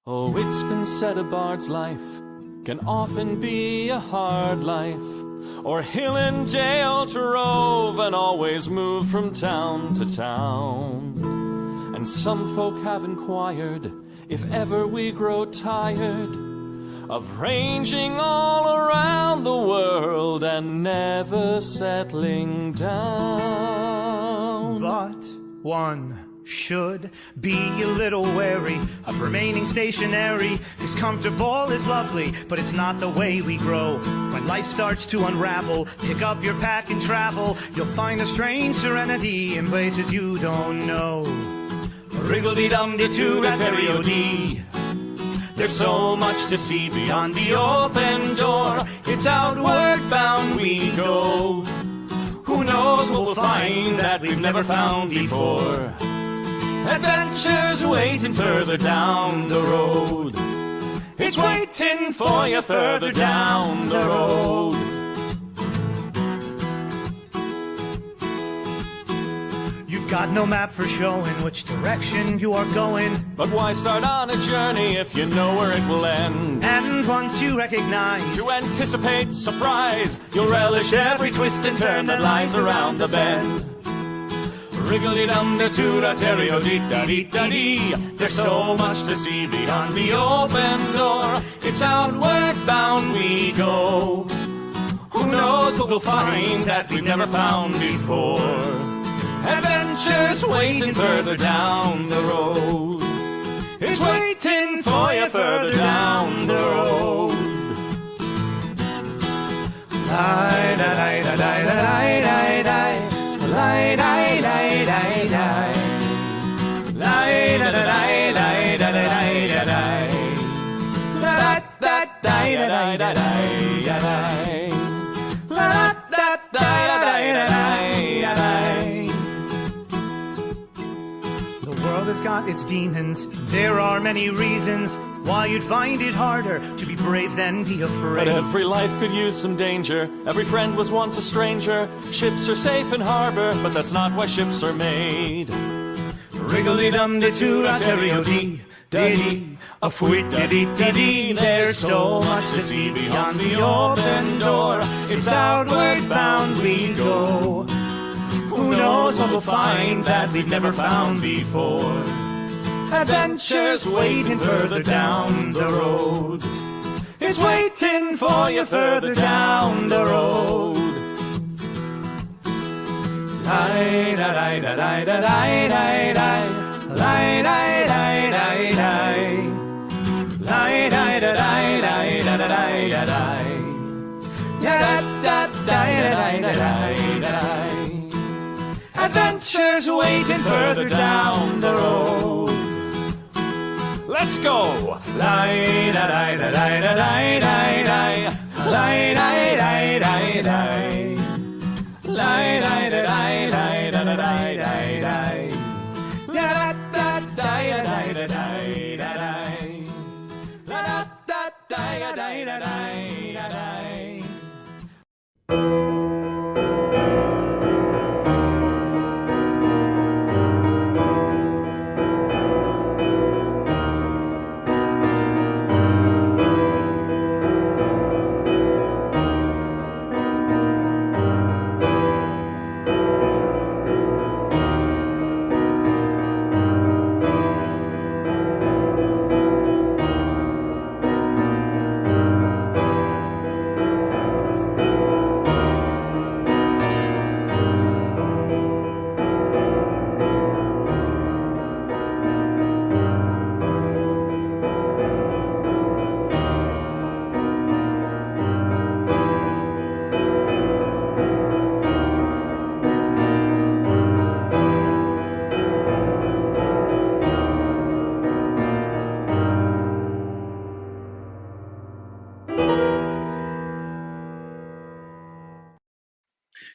Oh, it's been said a bard's life can often be a hard life, or hill and dale to rove and always move from town to town. And some folk have inquired if ever we grow tired of ranging all around the world and never settling down. But one should be a little wary of remaining stationary. 'Cause comfortable is lovely, but it's not the way we grow. When life starts to unravel, pick up your pack and travel. You'll find a strange serenity in places you don't know. Wriggle-dee-dum-dee-doo-rat-terry-o-dee. There's so much to see beyond the open door. It's outward bound we go. Who knows what we'll find that we've never found before. Adventures waiting further down the road. It's waiting for you further down the road. You've got no map for showing which direction you are going. But why start on a journey if you know where it will end? And once you recognize, To anticipate surprise, you'll relish every twist and turn that lies around the bend. Wriggle-dee-dum-dee-doo-rat-terry-o-dee-da-dee-da-dee. There's so much to see beyond the open door. It's outward bound we go. Who knows what we'll find that we've never found before. Adventures waiting further down the road. It's waiting for you further down the road. the world has got its demons. There are many reasons why you'd find it harder to be brave than be afraid. But every life could use some danger. Every friend was once a stranger. Ships are safe in harbor, but that's not why ships are made. Wriggle-dee-dum-dee-doo-rat-terry-o-dee-da-dee. A fwit-da-dee-da-dee. There's so much to see beyond the open door. It's outward bound we go. Who knows what we'll find that we've never found before. Adventures waiting further down the road. It's waiting for you further down the road. Adventures waiting further down the road. Let's go!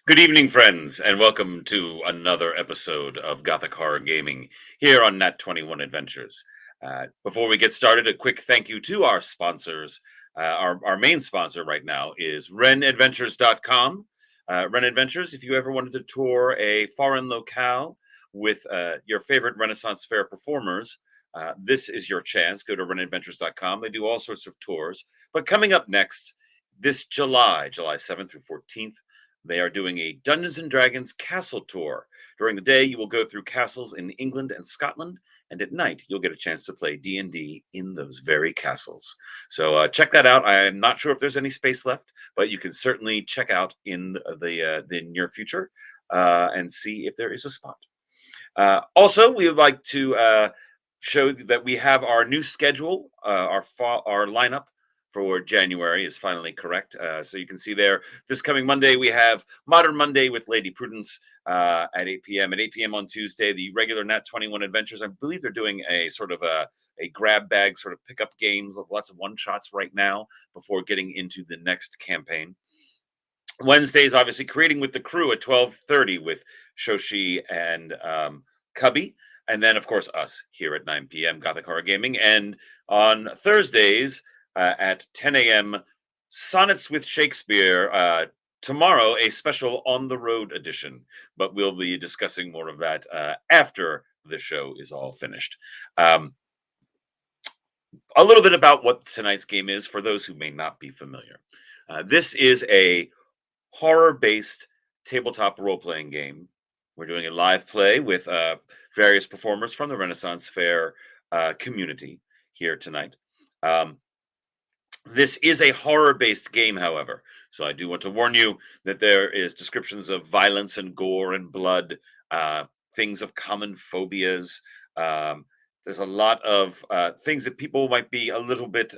Good evening, friends, and welcome to another episode of Gothic Horror Gaming here on Nat 21 Adventures. Before we get started, a quick thank you to our sponsors. Our main sponsor right now is renadventures.com. Ren Adventures, if you ever wanted to tour a foreign locale with your favorite Renaissance Fair performers, this is your chance. Go to runadventures.com. They do all sorts of tours. But coming up next, this July 7th through 14th, they are doing a Dungeons & Dragons castle tour. During the day, you will go through castles in England and Scotland, and at night, you'll get a chance to play D&D in those very castles. So check that out. I'm not sure if there's any space left, but you can certainly check out in the near future and see if there is a spot. Also, we would like to show that we have our new schedule. Our lineup for January is finally correct. So you can see there, this coming Monday, we have Modern Monday with Lady Prudence at 8 p.m. At 8 p.m. on Tuesday, the regular Nat 21 Adventures. I believe they're doing a sort of a grab bag sort of pickup games with lots of one-shots right now before getting into the next campaign. Wednesdays, obviously, Creating with the Crew at 12:30 with Shoshi and Cubby. And then, of course, us here at 9 p.m., Gothic Horror Gaming. And on Thursdays at 10 a.m., Sonnets with Shakespeare. Tomorrow, a special On the Road edition. But we'll be discussing more of that after the show is all finished. A little bit about what tonight's game is for those who may not be familiar. This is a horror-based tabletop role-playing game. We're doing a live play with various performers from the Renaissance Fair community here tonight. This is a horror-based game, however, so I do want to warn you that there is descriptions of violence and gore and blood, things of common phobias. There's a lot of things that people might be a little bit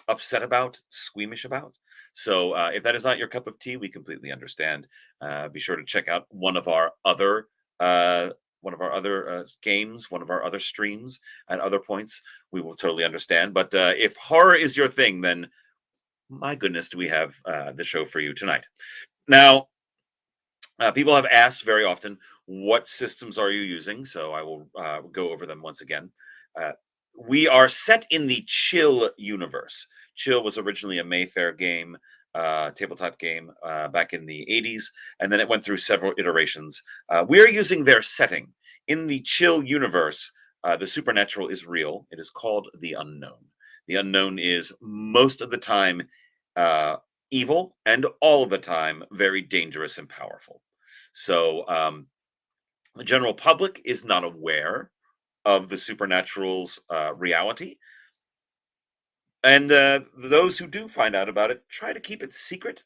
upset about, squeamish about. So if that is not your cup of tea, we completely understand. Be sure to check out one of our other games, one of our other streams at other points. We will totally understand. But if horror is your thing, then my goodness, do we have the show for you tonight. Now, people have asked very often, what systems are you using? So I will go over them once again. We are set in the Chill universe. Chill was originally a Mayfair game, tabletop game back in the 80s, and then it went through several iterations. We're using their setting. In the Chill universe, the supernatural is real. It is called the unknown. The unknown is most of the time evil, and all of the time very dangerous and powerful. So the general public is not aware of the supernatural's reality. And those who do find out about it try to keep it secret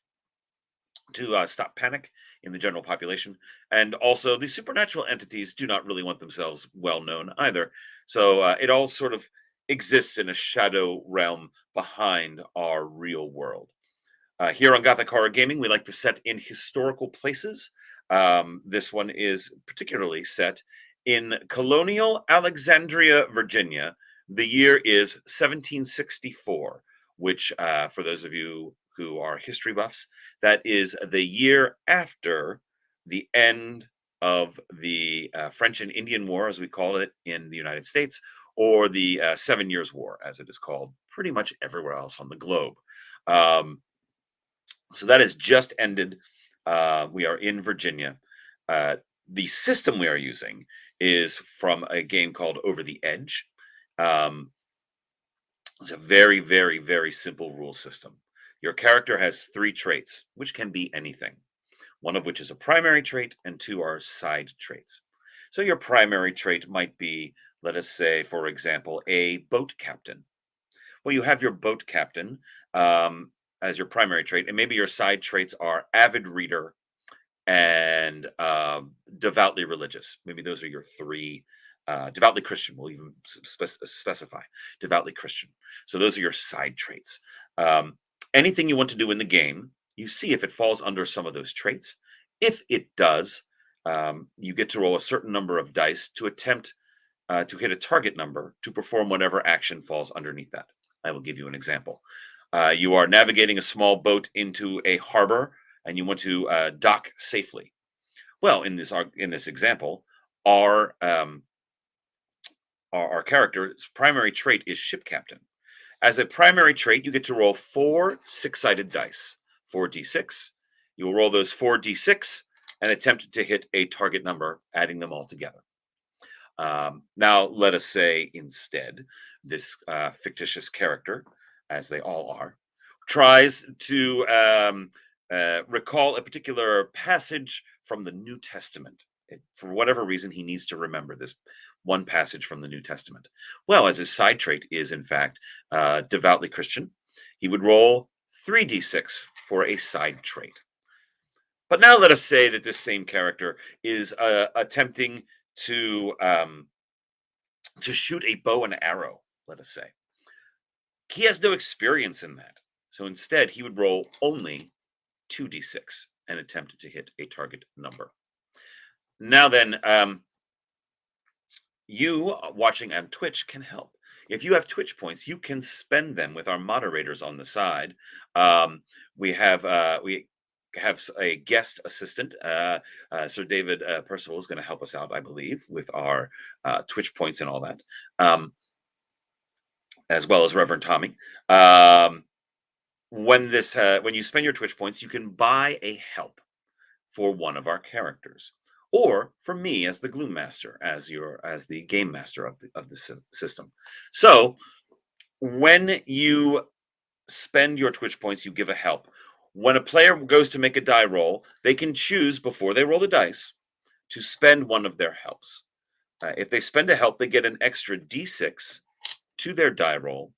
to stop panic in the general population. And also, the supernatural entities do not really want themselves well known either. So it all sort of exists in a shadow realm behind our real world. Here on Gothic Horror Gaming, we like to set in historical places. This one is particularly set in Colonial Alexandria, Virginia. The year is 1764, which, for those of you who are history buffs, that is the year after the end of the French and Indian War, as we call it in the United States, or the 7 Years' War, as it is called pretty much everywhere else on the globe. So that has just ended. We are in Virginia. The system we are using is from a game called Over the Edge. It's a very, very, very simple rule system. Your character has 3 traits, which can be anything, one of which is a primary trait and 2 are side traits. So your primary trait might be, let us say, for example, a boat captain. Well, you have your boat captain as your primary trait, and maybe your side traits are avid reader and devoutly religious. Maybe those are your 3. Devoutly Christian, we'll even specify devoutly Christian. So those are your side traits. Anything you want to do in the game, you see if it falls under some of those traits. If it does, you get to roll a certain number of dice to attempt to hit a target number to perform whatever action falls underneath that. I will give you an example. You are navigating a small boat into a harbor and you want to dock safely. Well, in this example, our character's primary trait is ship captain. As a primary trait, you get to roll 4 6-sided dice, 4d6. You will roll those 4d6 and attempt to hit a target number, adding them all together. Now, let us say instead, this fictitious character, as they all are, tries to recall a particular passage from the New Testament. For whatever reason, he needs to remember this one passage from the New Testament. Well, as his side trait is, in fact, devoutly Christian, he would roll 3d6 for a side trait. But now let us say that this same character is attempting to shoot a bow and arrow, let us say. He has no experience in that. So instead, he would roll only 2d6 and attempt to hit a target number. Now then, you watching on Twitch can help. If you have Twitch points, you can spend them with our moderators on the side. We have a guest assistant. Sir David Percival is going to help us out, I believe, with our Twitch points and all that, as well as Reverend Tommy. When you spend your Twitch points, you can buy a help for one of our characters, or for me as the Gloom Master, as the game master of the system. So when you spend your Twitch points, you give a help. When a player goes to make a die roll, they can choose before they roll the dice to spend one of their helps. If they spend a help, they get an extra d6 to their die roll,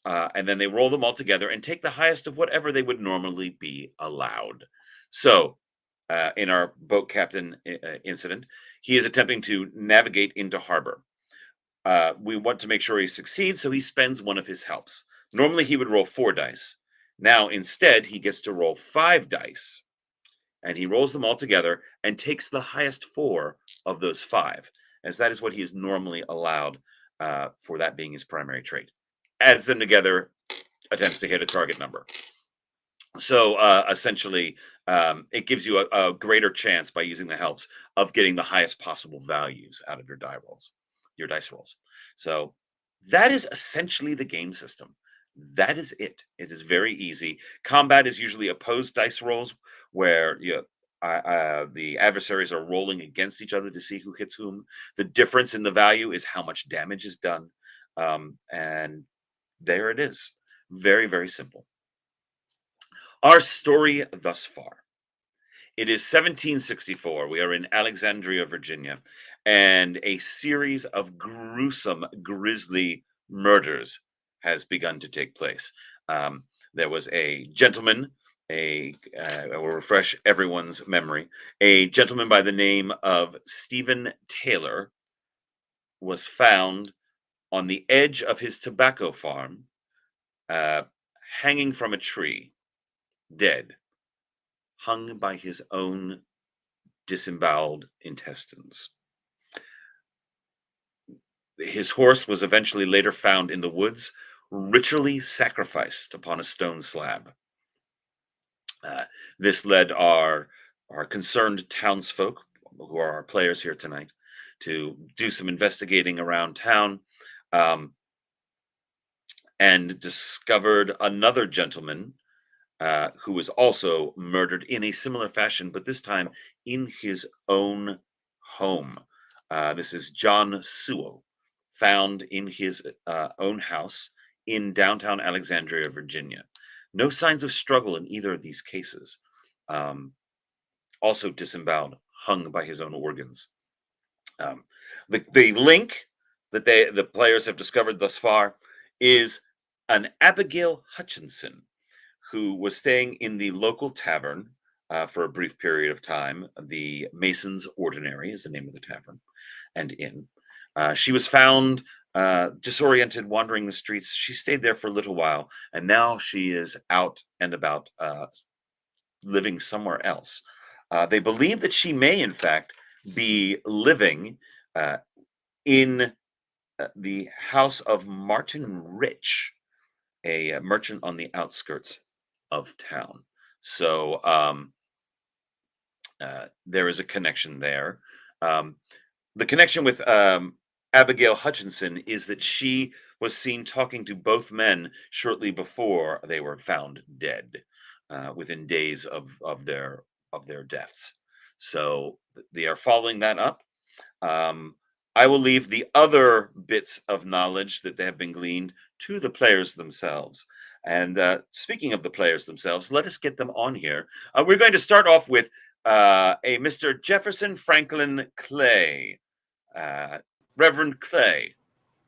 and then they roll them all together and take the highest of whatever they would normally be allowed. So in our boat captain incident, he is attempting to navigate into harbor. We want to make sure he succeeds, so he spends one of his helps. Normally, he would roll 4 dice. Now, instead, he gets to roll 5 dice, and he rolls them all together and takes the highest 4 of those 5, as that is what he is normally allowed for that being his primary trait. Adds them together, attempts to hit a target number. So essentially, it gives you a greater chance by using the helps of getting the highest possible values out of your dice rolls. So that is essentially the game system. That is it. It is very easy. Combat is usually opposed dice rolls, where the adversaries are rolling against each other to see who hits whom. The difference in the value is how much damage is done, and there it is. Very, very simple. Our story thus far. It is 1764. We are in Alexandria, Virginia, and a series of gruesome, grisly murders has begun to take place. There was a gentleman, I will refresh everyone's memory, a gentleman by the name of Stephen Taylor was found on the edge of his tobacco farm, hanging from a tree, dead, hung by his own disemboweled intestines. His horse was eventually later found in the woods, ritually sacrificed upon a stone slab. This led our concerned townsfolk, who are our players here tonight, to do some investigating around town, and discovered another gentleman who was also murdered in a similar fashion, but this time in his own home. This is John Sewell, found in his own house in downtown Alexandria, Virginia. No signs of struggle in either of these cases. Also disemboweled, hung by his own organs. The link that the players have discovered thus far is an Abigail Hutchinson, who was staying in the local tavern for a brief period of time. The Mason's Ordinary is the name of the tavern and inn. She was found disoriented, wandering the streets. She stayed there for a little while, and now she is out and about, living somewhere else. They believe that she may, in fact, be living in the house of Martin Rich, a merchant on the outskirts of town. So there is a connection there. The connection with Abigail Hutchinson is that she was seen talking to both men shortly before they were found dead, within days of their deaths. So they are following that up. I will leave the other bits of knowledge that have been gleaned to the players themselves. And speaking of the players themselves, let us get them on here. We're going to start off with a Mr. Jefferson Franklin Clay. Reverend Clay.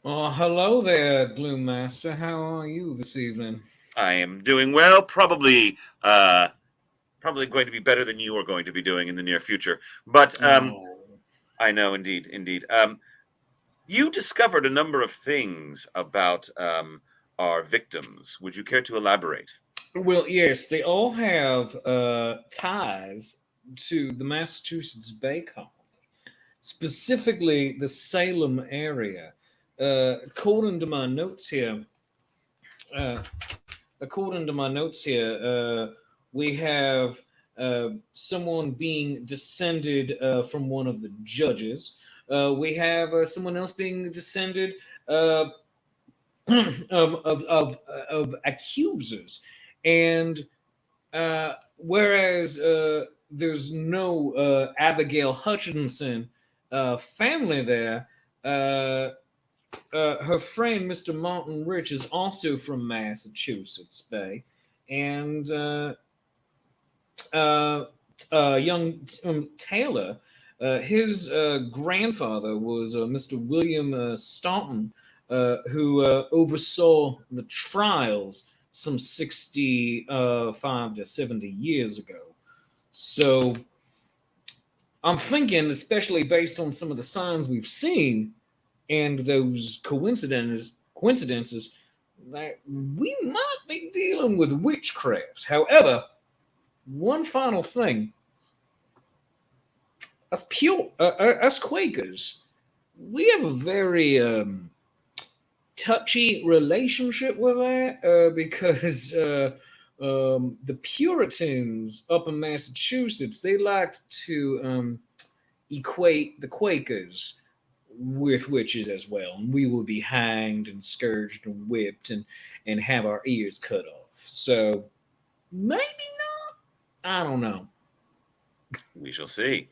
Oh, hello there, Gloom Master. How are you this evening? I am doing well. Probably going to be better than you are going to be doing in the near future. But I know, indeed. You discovered a number of things about our victims. Would you care to elaborate? Well, yes, they all have ties to the Massachusetts Bay Colony, specifically the Salem area. According to my notes here, we have someone being descended from one of the judges. We have someone else being descended of accusers, and whereas there's no Abigail Hutchinson family there, her friend Mr. Martin Rich is also from Massachusetts Bay, and young Taylor, his grandfather was Mr. William Staunton, who oversaw the trials some 65 to 70 years ago. So I'm thinking, especially based on some of the signs we've seen and those coincidences, that we might be dealing with witchcraft. However, one final thing. Us Quakers, we have a very touchy relationship with that because the Puritans up in Massachusetts, they liked to equate the Quakers with witches as well, and we will be hanged and scourged and whipped and have our ears cut off. So maybe not. I don't know. We shall see.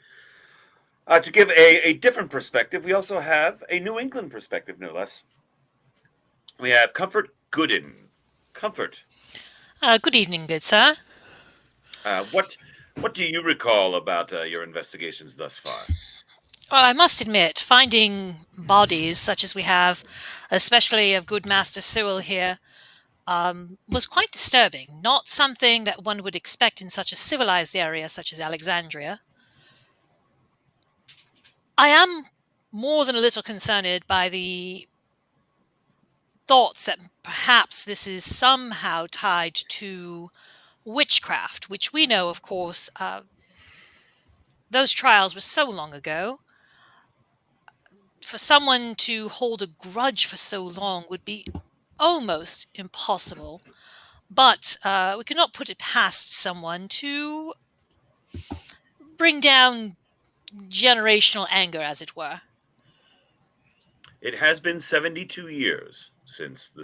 To give a different perspective, we also have a New England perspective, no less. We have Comfort Gooden. Comfort. Good evening, good sir. What do you recall about your investigations thus far? Well, I must admit, finding bodies such as we have, especially of good Master Cyril here, was quite disturbing. Not something that one would expect in such a civilized area such as Alexandria. I am more than a little concerned by the thoughts that perhaps this is somehow tied to witchcraft, which we know, of course, those trials were so long ago. For someone to hold a grudge for so long would be almost impossible. But we cannot put it past someone to bring down generational anger, as it were. It has been 72 years since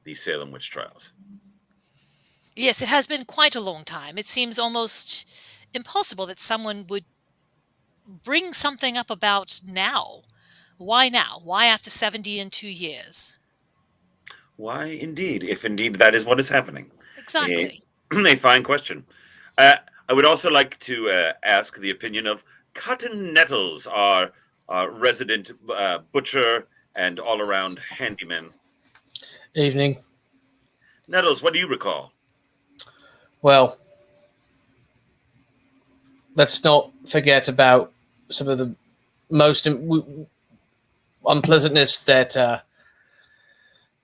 the Salem witch trials. Yes, it has been quite a long time. It seems almost impossible that someone would bring something up about now. Why now? Why after 72 years? Why, indeed, if indeed that is what is happening. Exactly. A fine question. I would also like to ask the opinion of Cotton Nettles, our resident butcher and all-around handyman. Evening. Nettles, what do you recall? Well, let's not forget about some of the most unpleasantness that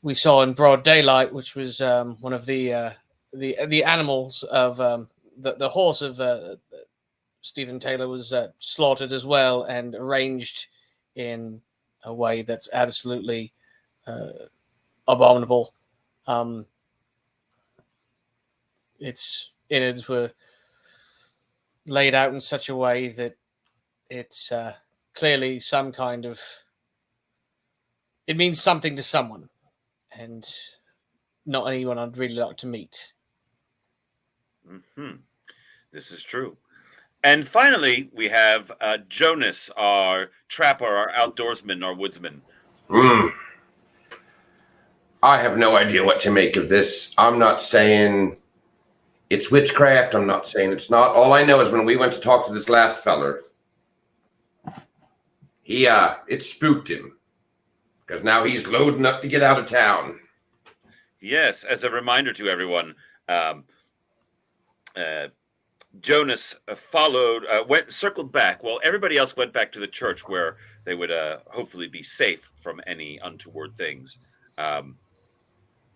we saw in broad daylight, which was one of the animals of the horse of Stephen Taylor was slaughtered as well and arranged in a way that's absolutely abominable. Its innards were laid out in such a way that it's clearly some kind of... It means something to someone, and not anyone I'd really like to meet. Mm-hmm. This is true. And finally, we have Jonas, our trapper, our outdoorsman, our woodsman. I have no idea what to make of this. I'm not saying it's witchcraft. I'm not saying it's not. All I know is when we went to talk to this last feller, it spooked him. Because now he's loading up to get out of town. Yes, as a reminder to everyone, Jonas circled back while everybody else went back to the church where they would hopefully be safe from any untoward things.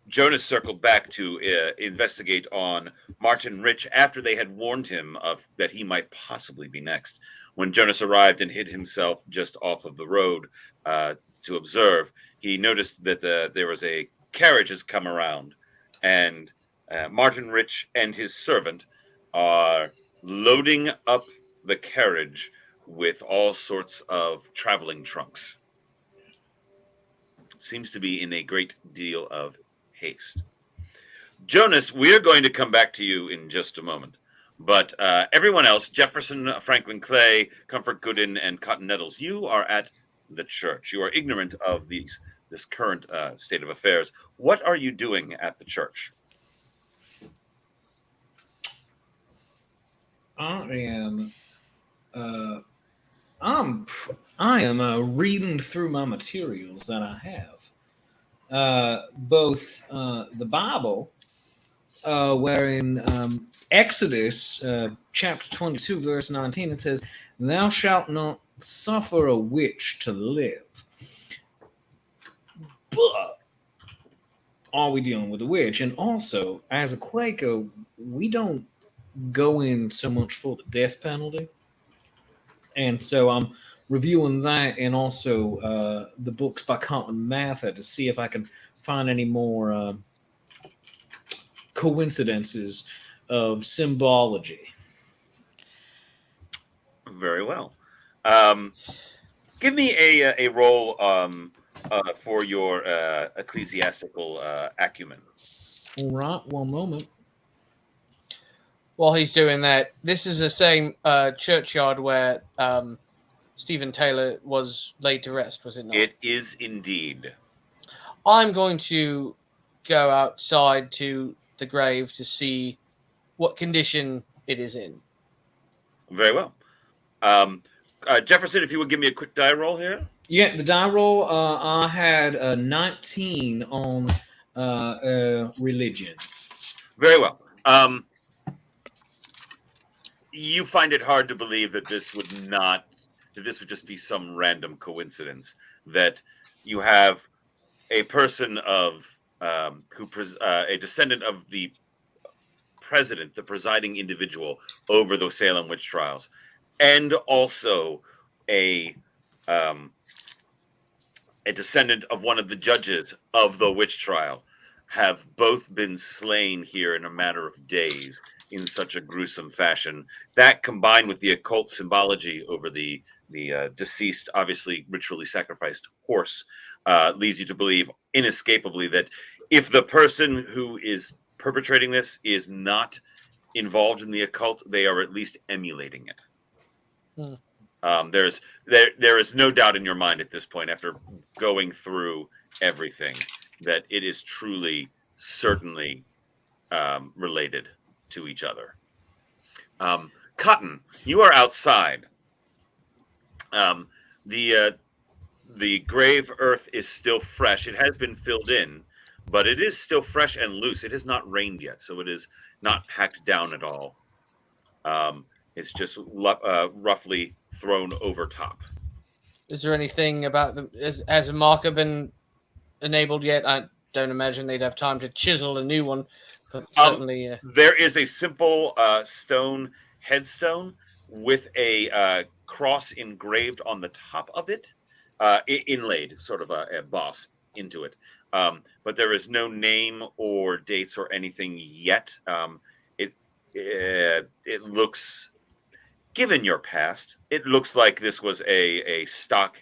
Jonas circled back to investigate on Martin Rich after they had warned him that he might possibly be next. When Jonas arrived and hid himself just off of the road to observe, he noticed that there was a carriage has come around, and Martin Rich and his servant are loading up the carriage with all sorts of traveling trunks. Seems to be in a great deal of haste. Jonas, we're going to come back to you in just a moment. But everyone else, Jefferson, Franklin Clay, Comfort Gooden, and Cotton Nettles, you are at the church. You are ignorant of this current state of affairs. What are you doing at the church? I am reading through my materials that I have. Both the Bible, where in Exodus chapter 22, verse 19, it says, "Thou shalt not suffer a witch to live." But are we dealing with a witch? And also, as a Quaker, we don't go in so much for the death penalty. And so I'm reviewing that and also the books by Cotton Mather to see if I can find any more coincidences of symbology. Very well. Give me a roll for your ecclesiastical acumen. All right, one moment. While he's doing that, this is the same churchyard where Stephen Taylor was laid to rest, was it not? It is indeed. I'm going to go outside to the grave to see what condition it is in. Very well. Jefferson, if you would give me a quick die roll here. Yeah, the die roll, I had a 19 on religion. Very well. You find it hard to believe that this would just be some random coincidence, that you have a person of a descendant of the president, the presiding individual over the Salem witch trials, and also a descendant of one of the judges of the witch trial, have both been slain here in a matter of days in such a gruesome fashion. That, combined with the occult symbology over the deceased, obviously ritually sacrificed horse, leads you to believe inescapably that if the person who is perpetrating this is not involved in the occult, they are at least emulating it. There is no doubt in your mind at this point, after going through everything, that it is truly, certainly related to each other. Cotton, you are outside. The grave earth is still fresh. It has been filled in, but it is still fresh and loose. It has not rained yet, so it is not packed down at all. It's just roughly thrown over top. Is there anything about them? Has a marker been enabled yet? I don't imagine they'd have time to chisel a new one, but certainly. There is a simple stone headstone with a cross engraved on the top of it, inlaid, sort of a boss into it. But there is no name or dates or anything yet. It looks, given your past, it looks like this was a stock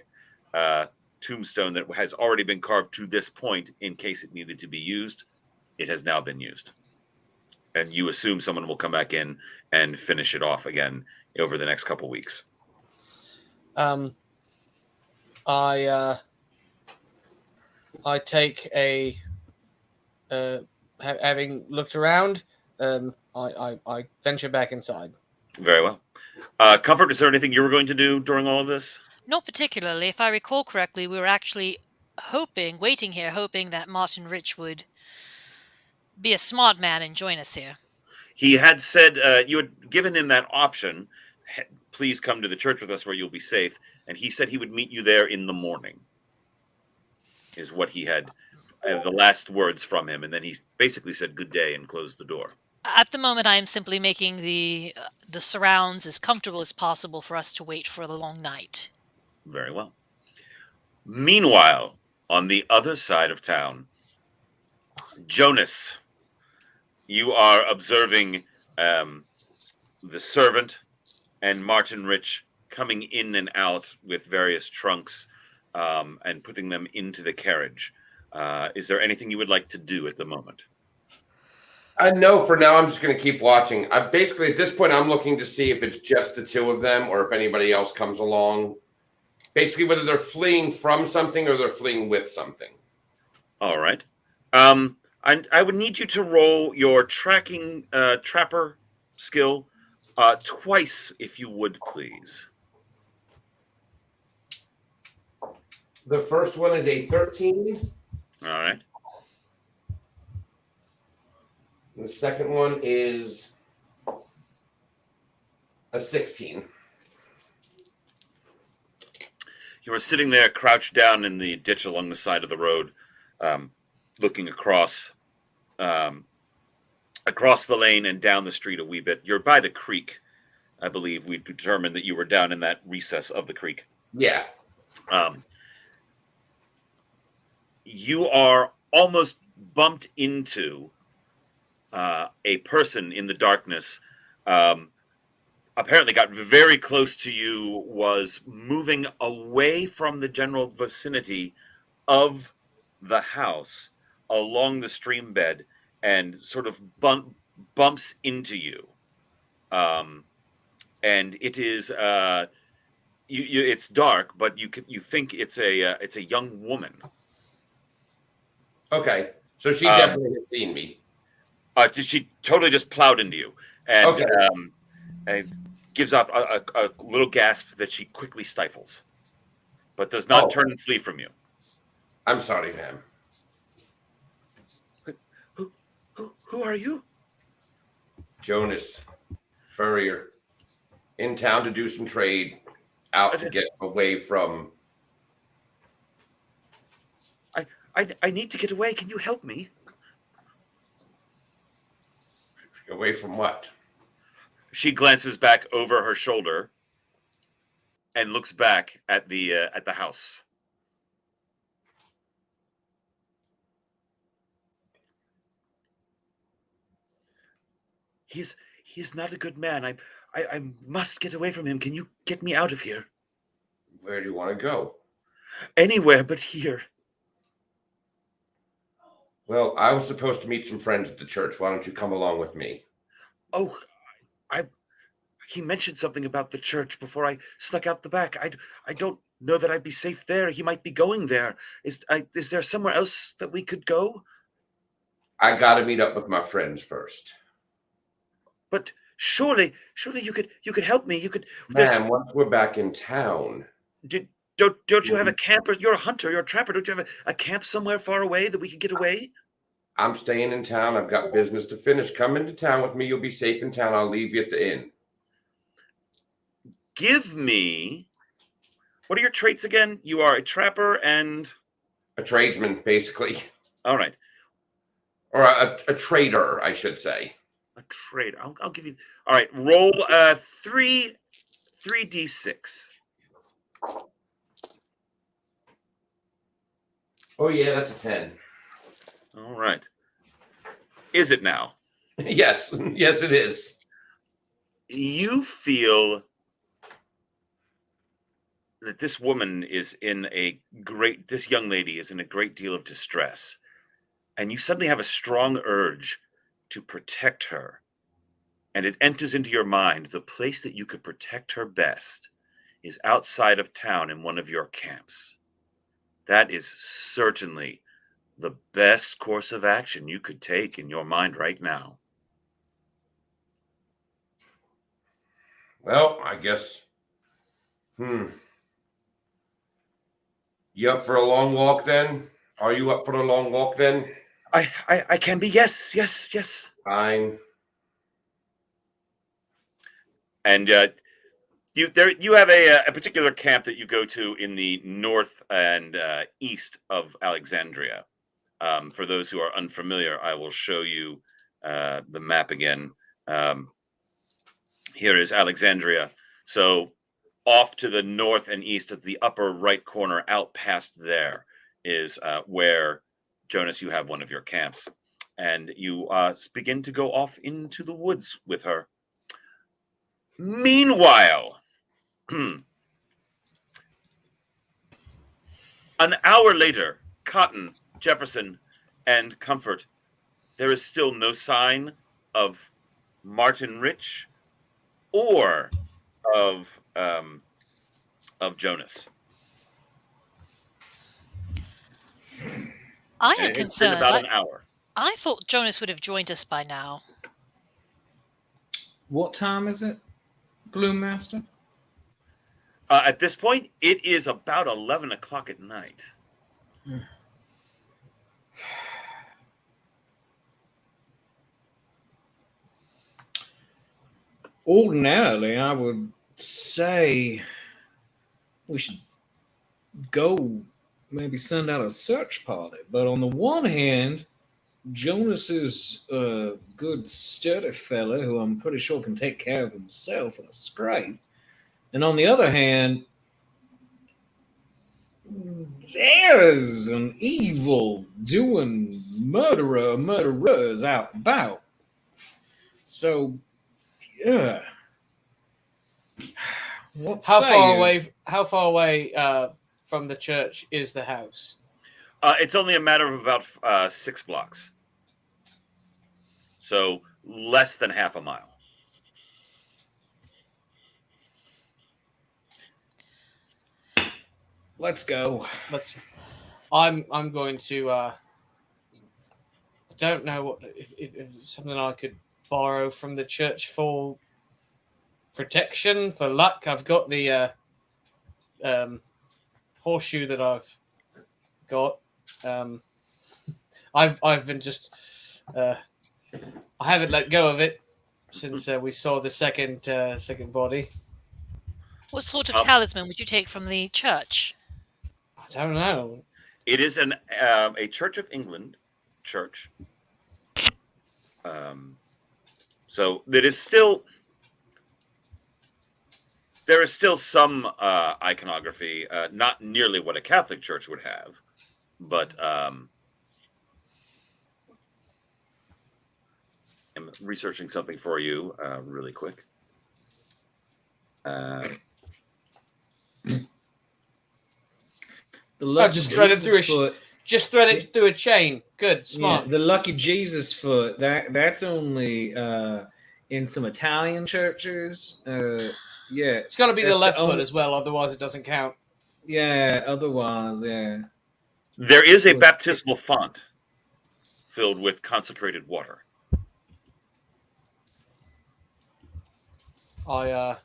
tombstone that has already been carved to this point in case it needed to be used. It has now been used. And you assume someone will come back in and finish it off again over the next couple weeks? I take a having looked around. I venture back inside. Very well. Comfort, is there anything you were going to do during all of this? Not particularly. If I recall correctly, we were actually waiting here, hoping that Martin Rich would be a smart man and join us here. He had said you had given him that option. Please come to the church with us where you'll be safe. And he said he would meet you there in the morning, is what he had, the last words from him. And then he basically said good day and closed the door. At the moment, I am simply making the surrounds as comfortable as possible for us to wait for the long night. Very well. Meanwhile, on the other side of town, Jonas, you are observing the servant and Martin Rich coming in and out with various trunks and putting them into the carriage. Is there anything you would like to do at the moment? No, for now, I'm just going to keep watching. Basically, at this point, I'm looking to see if it's just the two of them or if anybody else comes along. Basically, whether they're fleeing from something or they're fleeing with something. All right. I would need you to roll your tracking trapper skill twice, if you would, please. The first one is a 13. All right. The second one is a 16. You are sitting there, crouched down in the ditch along the side of the road, looking across the lane and down the street a wee bit. You're by the creek, I believe. We determined that you were down in that recess of the creek. Yeah. You are almost bumped into a person in the darkness. Apparently got very close to you, was moving away from the general vicinity of the house along the stream bed and sort of bumps into you. And it is it's dark, but you think it's a young woman. Okay. So she definitely has seen me. She totally just plowed into you. And Okay. And gives off a little gasp that she quickly stifles, but does not turn and flee from you. I'm sorry, ma'am. Who are you? Jonas, furrier, in town to do some trade, out to get away from. I need to get away. Can you help me? Away from what? She glances back over her shoulder and looks back at the house. He is not a good man. I must get away from him. Can you get me out of here? Where do you want to go? Anywhere but here. Well, I was supposed to meet some friends at the church. Why don't you come along with me? Oh, he mentioned something about the church before I snuck out the back. I don't know that I'd be safe there. He might be going there. Is there somewhere else that we could go? I got to meet up with my friends first. But surely you could help me. You could. Man, once we're back in town. Don't you have a camp? Or you're a hunter. You're a trapper. Don't you have a camp somewhere far away that we could get away? I'm staying in town. I've got business to finish. Come into town with me. You'll be safe in town. I'll leave you at the inn. Give me. What are your traits again? You are a trapper and a tradesman, basically. All right. Or a trader, I should say. A trader. I'll give you. All right. Roll 3d6. Oh yeah, that's a 10. All right. Is it now? Yes. Yes, it is. You feel that this woman is this young lady is in a great deal of distress. And you suddenly have a strong urge to protect her and it enters into your mind, the place that you could protect her best is outside of town in one of your camps. That is certainly the best course of action you could take in your mind right now. Well, I guess. You up for a long walk then? Are you up for a long walk then? I can be. Yes. Fine. And you have a particular camp that you go to in the north and east of Alexandria. For those who are unfamiliar, I will show you the map again. Here is Alexandria. So off to the north and east of the upper right corner, out past there, is where, Jonas, you have one of your camps. And you begin to go off into the woods with her. Meanwhile, an hour later, Cotton, Jefferson, and Comfort, there is still no sign of Martin Rich or of Jonas. I am It's been concerned. about an hour. I thought Jonas would have joined us by now. What time is it, Bloom Master? At this point, it is about 11 o'clock at night. Ordinarily, I would say we should go maybe send out a search party. But on the one hand, Jonas is a good, sturdy fella who I'm pretty sure can take care of himself in a scrape. And on the other hand, there's an evil doing murderers out and about. So, yeah. How far away from the church is the house? It's only a matter of about 6 blocks. So less than half a mile. Let's go. I'm going to. I don't know if it's something I could borrow from the church for protection, for luck. I've got the horseshoe that I've got. I've been just. I haven't let go of it since we saw the second body. What sort of talisman would you take from the church? I don't know. It is a Church of England church. So there is still some iconography, not nearly what a Catholic church would have, but I'm researching something for you really quick. Just thread it through a chain. Good, smart. Yeah, the lucky Jesus foot. That's only in some Italian churches. Yeah, it's got to be the left foot as well, otherwise it doesn't count. Yeah, otherwise, yeah. There is a baptismal font filled with consecrated water. I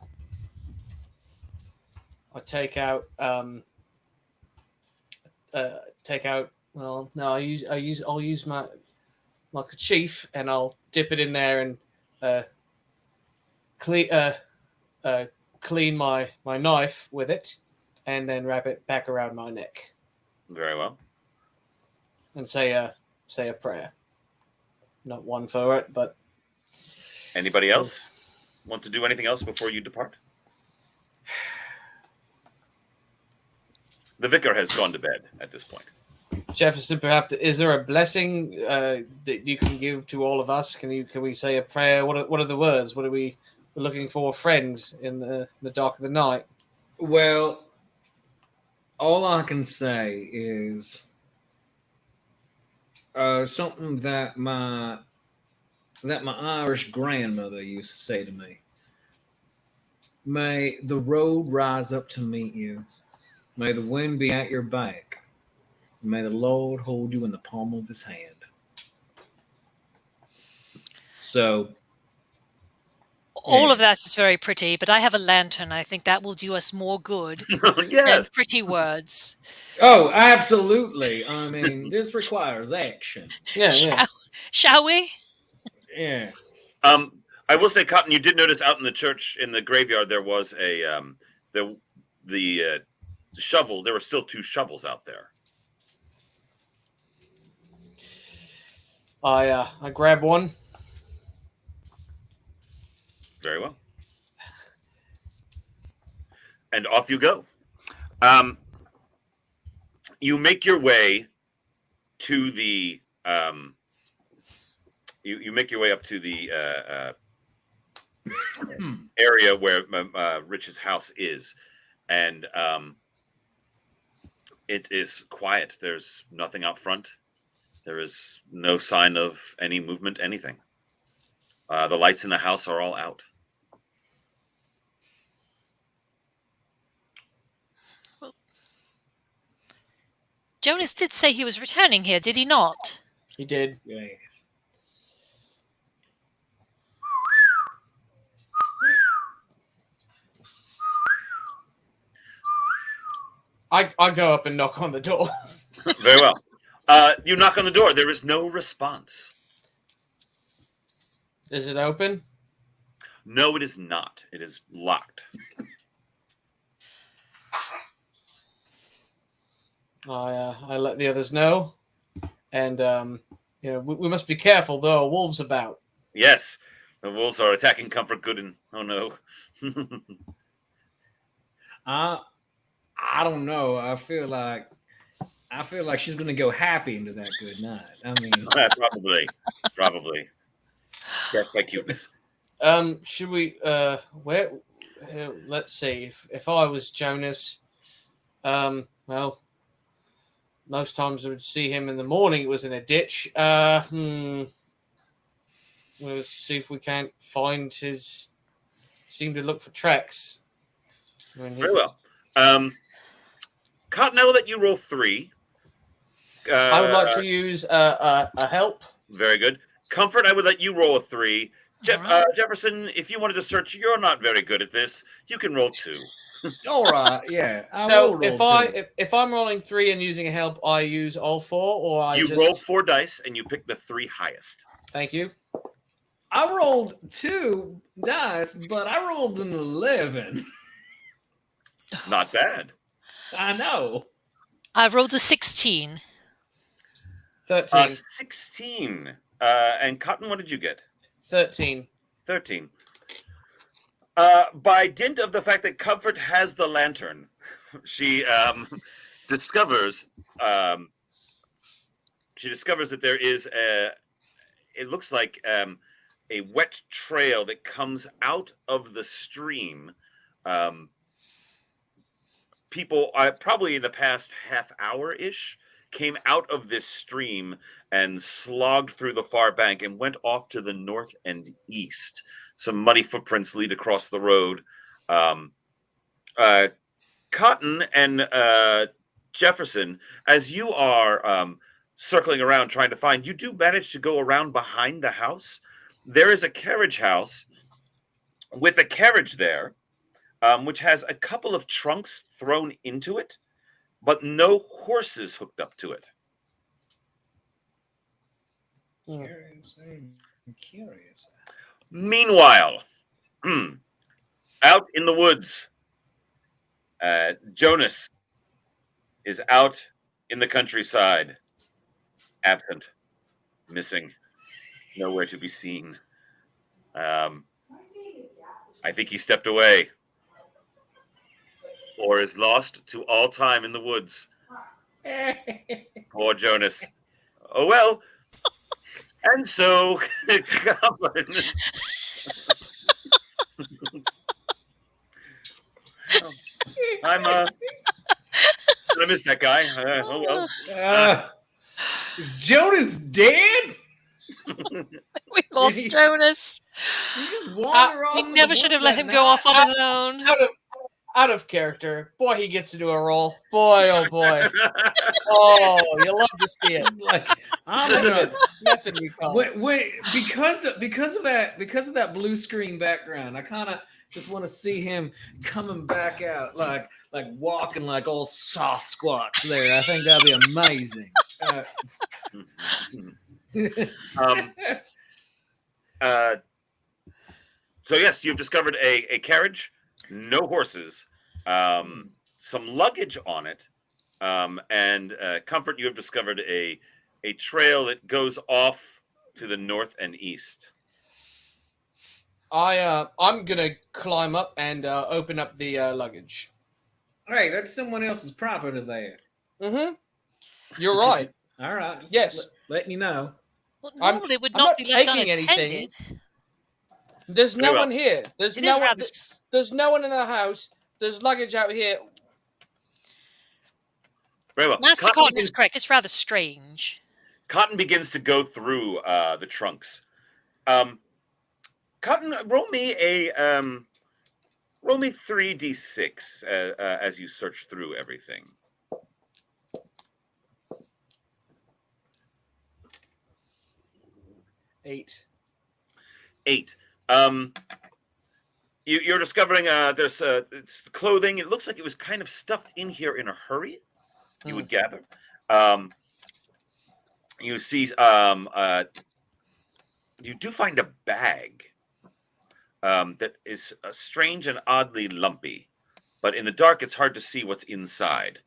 take out. Well, no, I'll use my kerchief and I'll dip it in there and clean my knife with it, and then wrap it back around my neck. Very well. And say a prayer. Not one for it, but. Anybody else want to do anything else before you depart? The vicar has gone to bed at this point. Jefferson, perhaps, is there a blessing that you can give to all of us? Can we say a prayer? What are the words? What are we looking for? A friend in the dark of the night? Well, all I can say is something that might that my Irish grandmother used to say to me. May the road rise up to meet you. May the wind be at your back. May the Lord hold you in the palm of his hand. So, All of that is very pretty, but I have a lantern. I think that will do us more good than Yes. pretty words. oh, absolutely. I mean, this requires action. Yeah. Shall we? Yeah. I will say, Cotton, you did notice out in the church, in the graveyard, there was a the shovel. There were still 2 shovels out there. I grab one. Very well. And off you go. You make your way to the you make your way up to the area where Rich's house is, and it is quiet. There's nothing out front. There is no sign of any movement, anything. The lights in the house are all out. Jonas did say he was returning here, did he not? He did. Yeah. I go up and knock on the door. Very well. You knock on the door. There is no response. Is it open? No, it is not. It is locked. I let the others know, and we must be careful. There are wolves about. Yes, the wolves are attacking Comfort Gooden. Oh no. I don't know. I feel like she's gonna go happy into that good night. I mean, probably. That's my cuteness. Should we? Where? Let's see. If I was Jonas, well, most times I would see him in the morning. It was in a ditch. We'll see if we can't find his. Seem to look for tracks. Very well. Cotton, I will let you roll 3. I would like to use a help. Very good. Comfort, I would let you roll a 3. Jefferson, if you wanted to search, you're not very good at this. You can roll 2. all right, yeah. So if I'm rolling 3 and using a help, I use all 4, or I you roll 4 dice and you pick the 3 highest. Thank you. I rolled 2 dice, but I rolled an 11. Not bad. I know. I rolled a 16. 13. 16. And Cotton, what did you get? 13. 13. By dint of the fact that Comfort has the lantern, she discovers that there is it looks like a wet trail that comes out of the stream. People probably in the past half hour-ish came out of this stream and slogged through the far bank and went off to the north and east. Some muddy footprints lead across the road. Cotton and Jefferson, as you are circling around trying to find, you do manage to go around behind the house. There is a carriage house with a carriage there, which has a couple of trunks thrown into it, but no horses hooked up to it. Curious. Meanwhile, out in the woods, Jonas is out in the countryside, absent, missing, nowhere to be seen. I think he stepped away, or is lost to all time in the woods. Poor Jonas. Oh well. And so, I'm I miss that guy. Oh well. Is Jonas dead? We lost Jonas. You just wander off. We in the never should woods have let at him go night. off on his own. Out of character. Boy, he gets to do a roll. Boy, oh boy. Oh, you love to see it. It's like I'm gonna Method we call it. wait because of that blue screen background. I kind of just want to see him coming back out like walking like old Sasquatch there. I think that'd be amazing. So yes, you've discovered a carriage, no horses, some luggage on it, and Comfort, you have discovered a trail that goes off to the north and east. I'm gonna climb up and open up the luggage. Hey, that's someone else's property there. Mm-hmm. You're right. All right. Just Yes. let you know. Well, normally it would I'm not not be left taking unattended. anything. There's no Very well. one here. There's It no is one. rather There's no one in the house. There's luggage out here. Very well. Master Cotton is correct. It's rather strange. Cotton begins to go through the trunks. Cotton, roll me 3d6 as you search through everything. 8. 8. You're discovering there's it's clothing. It looks like it was kind of stuffed in here in a hurry. You would gather. You see, you do find a bag that is strange and oddly lumpy, but in the dark, it's hard to see what's inside.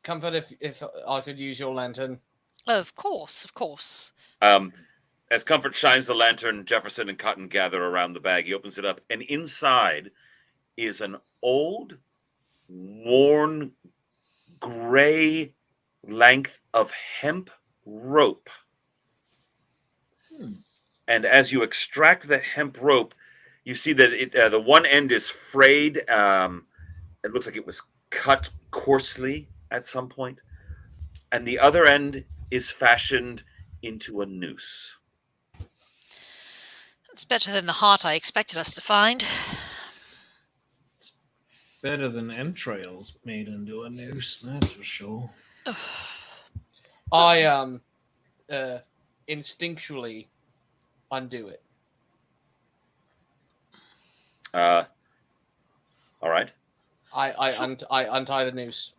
Comfort, if I could use your lantern. Of course, of course. As Comfort shines the lantern, Jefferson and Cotton gather around the bag. He opens it up, and inside is an old, worn, gray length of hemp rope. And as you extract the hemp rope, you see that the one end is frayed. It looks like it was cut coarsely at some point. And the other end is fashioned into a noose. It's better than the heart I expected us to find. Better than entrails made into a noose, that's for sure. I instinctually undo it. All right. I untie the noose.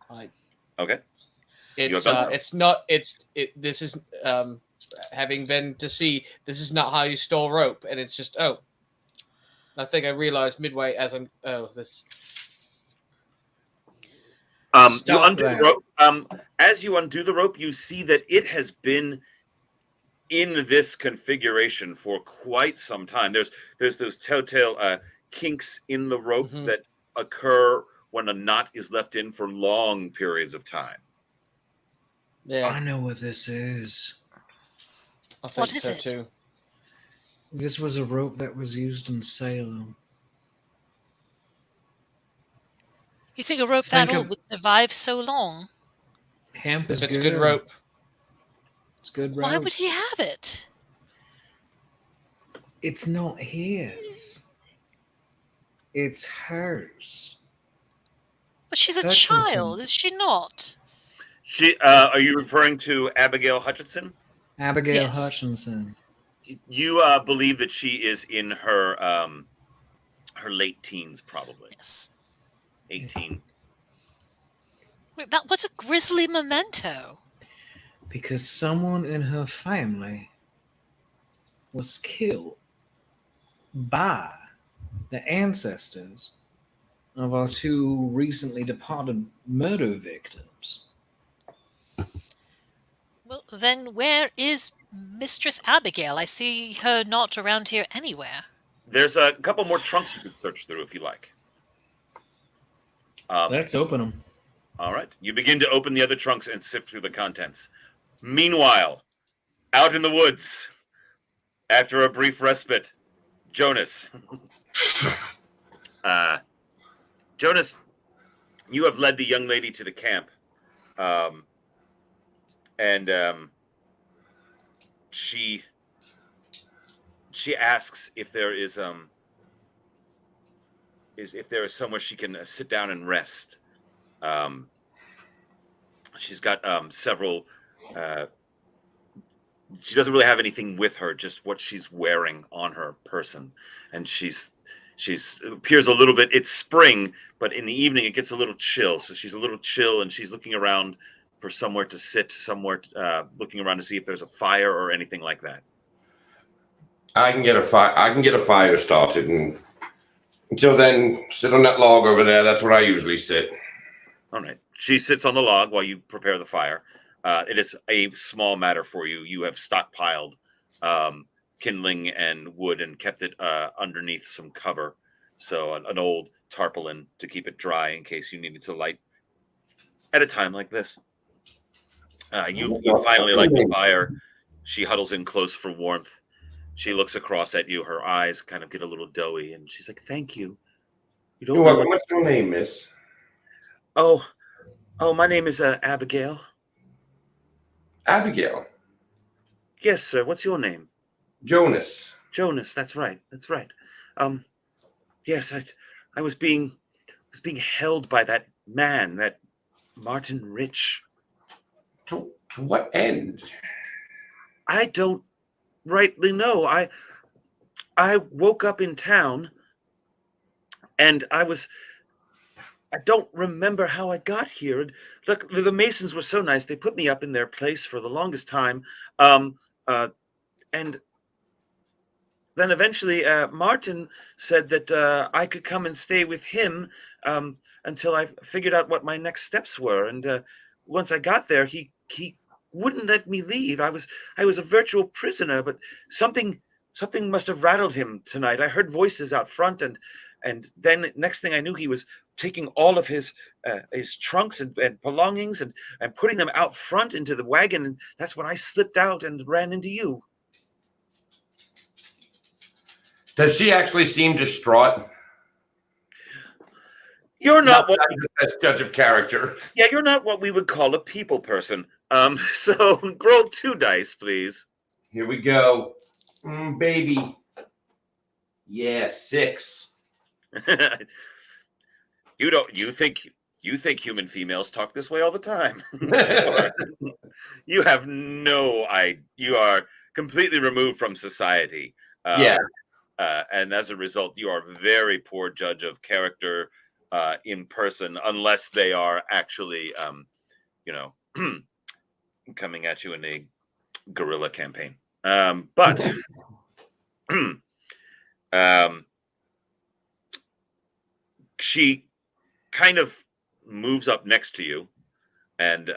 Okay. This is having been to sea, this is not how you store rope, and it's just I think I realized midway as I'm this. You undo the rope. As you undo the rope, you see that it has been in this configuration for quite some time. There's those telltale kinks in the rope that occur when a knot is left in for long periods of time. Yeah, I know what this is. I think What is so it? too. This was a rope that was used in Salem. You think a rope Think that old of- would survive so long? Hemp is If it's good rope. It's good rope. Why would he have it? It's not his. It's hers. But she's a Hutchinson's. child, is she not? She, are you referring to Abigail Hutchinson? Abigail Yes. Hutchinson. You believe that she is in her her late teens, probably Yes. 18. Wait, that was a grisly memento. Because someone in her family was killed by the ancestors of our two recently departed murder victims. Well, then where is Mistress Abigail? I see her not around here anywhere. There's a couple more trunks you could search through if you like. Let's open them. All right. You begin to open the other trunks and sift through the contents. Meanwhile, out in the woods, after a brief respite, Jonas. Jonas, you have led the young lady to the camp, and she asks if there is if there is somewhere she can sit down and rest. She's got several. She doesn't really have anything with her, just what she's wearing on her person, and she's appears a little bit. It's spring, but in the evening it gets a little chill, so she's a little chill, and she's looking around for somewhere to sit, looking around to see if there's a fire or anything like that. I can get a fire. I can get a fire started, and until then, sit on that log over there. That's where I usually sit. All right. She sits on the log while you prepare the fire. It is a small matter for you. You have stockpiled kindling and wood and kept it underneath some cover. So an old tarpaulin to keep it dry in case you needed to light at a time like this. You finally light the fire. She huddles in close for warmth. She looks across at you. Her eyes kind of get a little doughy, and she's like, "Thank you." You don't know What's your name, miss? Oh, my name is Abigail. Abigail. Yes, sir. What's your name? Jonas. Jonas. That's right. That's right. Yes, I was being held by that man, that Martin Rich. To what end? I don't rightly know. I woke up in town, and I don't remember how I got here. Look, the Masons were so nice. They put me up in their place for the longest time. And then eventually Martin said that I could come and stay with him until I figured out what my next steps were. And once I got there, he wouldn't let me leave. I was a virtual prisoner, but something must have rattled him tonight. I heard voices out front, and then next thing I knew, he was taking all of his trunks and belongings and putting them out front into the wagon. And that's when I slipped out and ran into you. Does she actually seem distraught? You're not as judge of character. Yeah, you're not what we would call a people person. So roll 2 dice, please. Here we go. Baby. Yeah, 6. You think human females talk this way all the time. You have no idea. You are completely removed from society. Yeah. And as a result, you are a very poor judge of character in person, unless they are actually, coming at you in a guerrilla campaign. But she kind of moves up next to you, and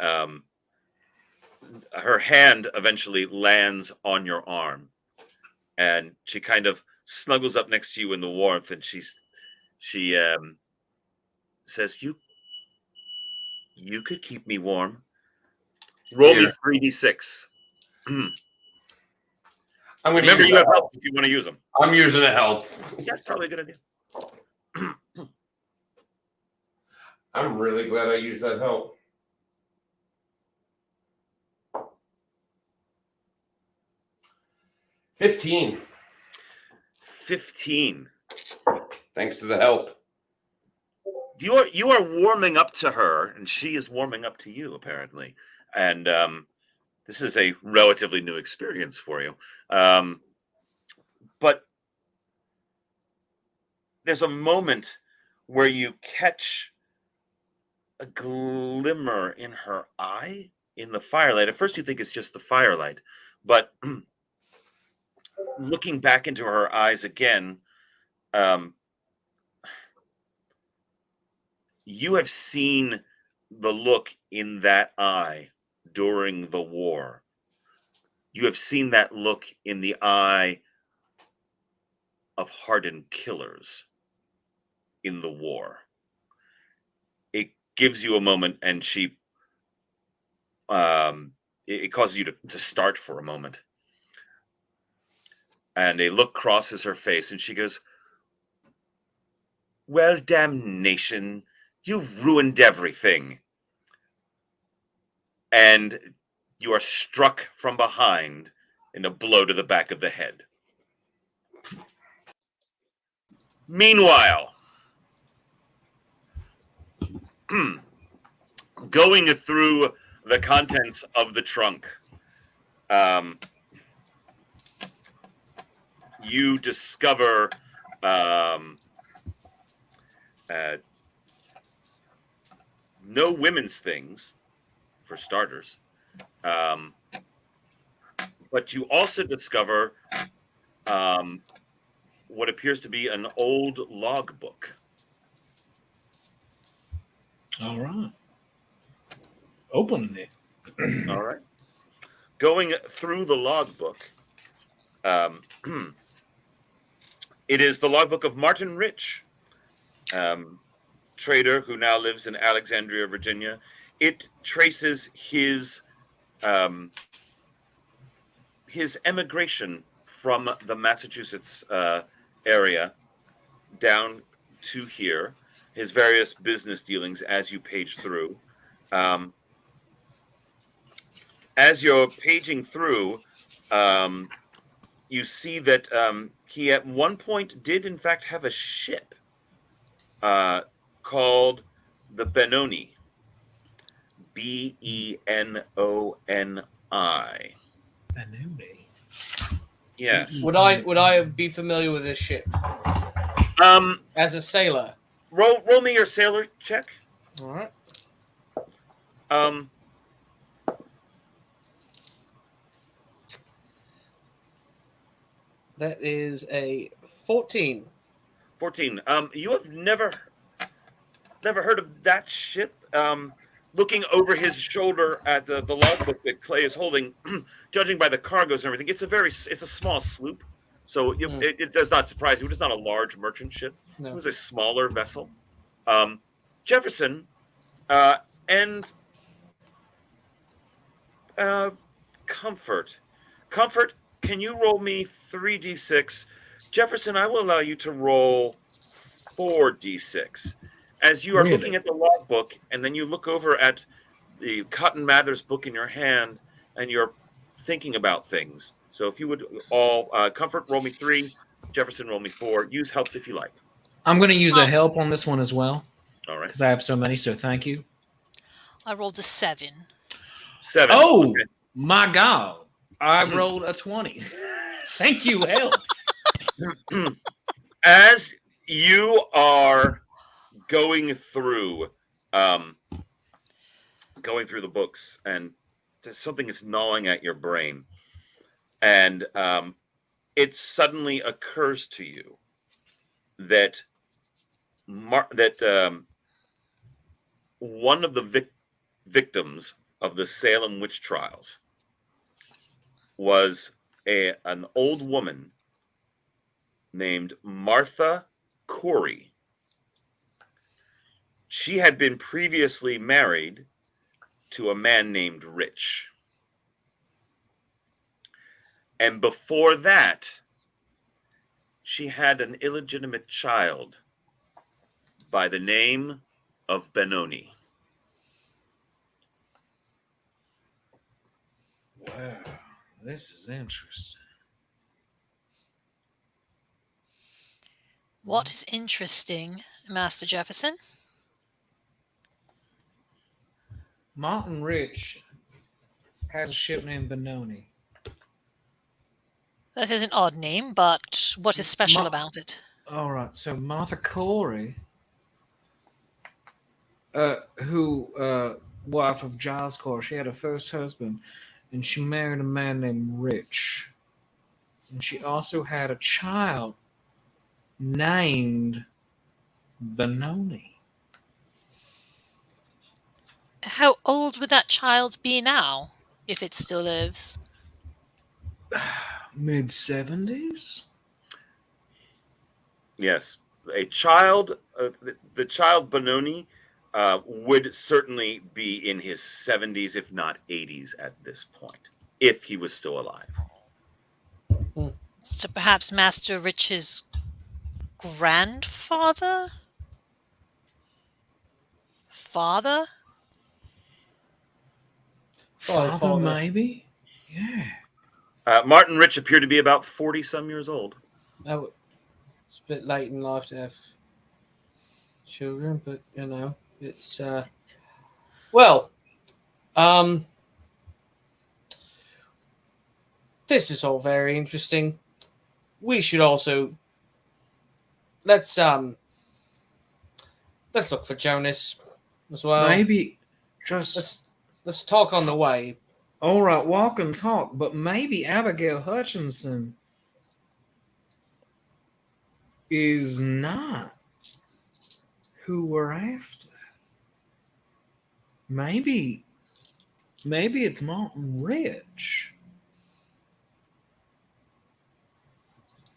her hand eventually lands on your arm, and she kind of snuggles up next to you in the warmth, and she says, you could keep me warm. Roll me 3d6. Remember, you have help if you want to use them. I'm using a help. That's probably a good idea. I'm really glad I used that help. $15. 15. Thanks to the help. You are warming up to her, and she is warming up to you, apparently. And this is a relatively new experience for you. But there's a moment where you catch a glimmer in her eye in the firelight. At first you think it's just the firelight, but looking back into her eyes again, you have seen the look in that eye during the war. You have seen that look in the eye of hardened killers in the war. It gives you a moment, and she it causes you to start for a moment. And a look crosses her face, and she goes, "Well, damnation, You've ruined everything. And you are struck from behind in a blow to the back of the head. Meanwhile, going through the contents of the trunk, you discover no women's things, for starters. But you also discover what appears to be an old logbook. All right. Opening it. All right. Going through the logbook, it is the logbook of Martin Rich, trader who now lives in Alexandria, Virginia. It traces his emigration from the Massachusetts area down to here, his various business dealings as you page through. As you're paging through, you see that he at one point did in fact have a ship called the Benoni. Benoni. Benoni. Yes. Would I be familiar with this ship as a sailor? Roll me your sailor check. All right. That is a 14. 14. You have never heard of that ship? Looking over his shoulder at the logbook that Clay is holding, judging by the cargoes and everything, it's a small sloop, so it does not surprise you. It is not a large merchant ship. No. It was a smaller vessel. Jefferson and Comfort. Comfort, can you roll me 3d6? Jefferson, I will allow you to roll 4d6. As you are looking at the logbook, and then you look over at the Cotton Mather's book in your hand, and you're thinking about things. So if you would all, Comfort, roll me 3, Jefferson, roll me 4. Use helps if you like. I'm going to use a help on this one as well. All right. Because I have so many, so thank you. I rolled a 7. 7. Oh, okay. My God. I rolled a 20. Thank you, helps. As you are going through the books, and something is gnawing at your brain, and it suddenly occurs to you that one of the victims of the Salem witch trials was an old woman named Martha Corey. She had been previously married to a man named Rich. And before that, she had an illegitimate child by the name of Benoni. Wow, this is interesting. What is interesting, Master Jefferson? Martin Rich has a ship named Benoni. That is an odd name, but what is special about it? All right, so Martha Corey, wife of Giles Corey, she had her first husband, and she married a man named Rich. And she also had a child named Benoni. How old would that child be now, if it still lives? Mid-70s? Yes. A child, the child Benoni would certainly be in his 70s, if not 80s at this point, if he was still alive. So perhaps Master Rich's grandfather? father? Father, maybe? Yeah. Martin Rich appeared to be about 40-some years old. No, it's a bit late in life to have children, but it's this is all very interesting. We should also let's look for Jonas as well. Maybe just let's talk on the way. all right, walk and talk, but maybe Abigail Hutchinson is not who we're after. Maybe it's Martin Rich.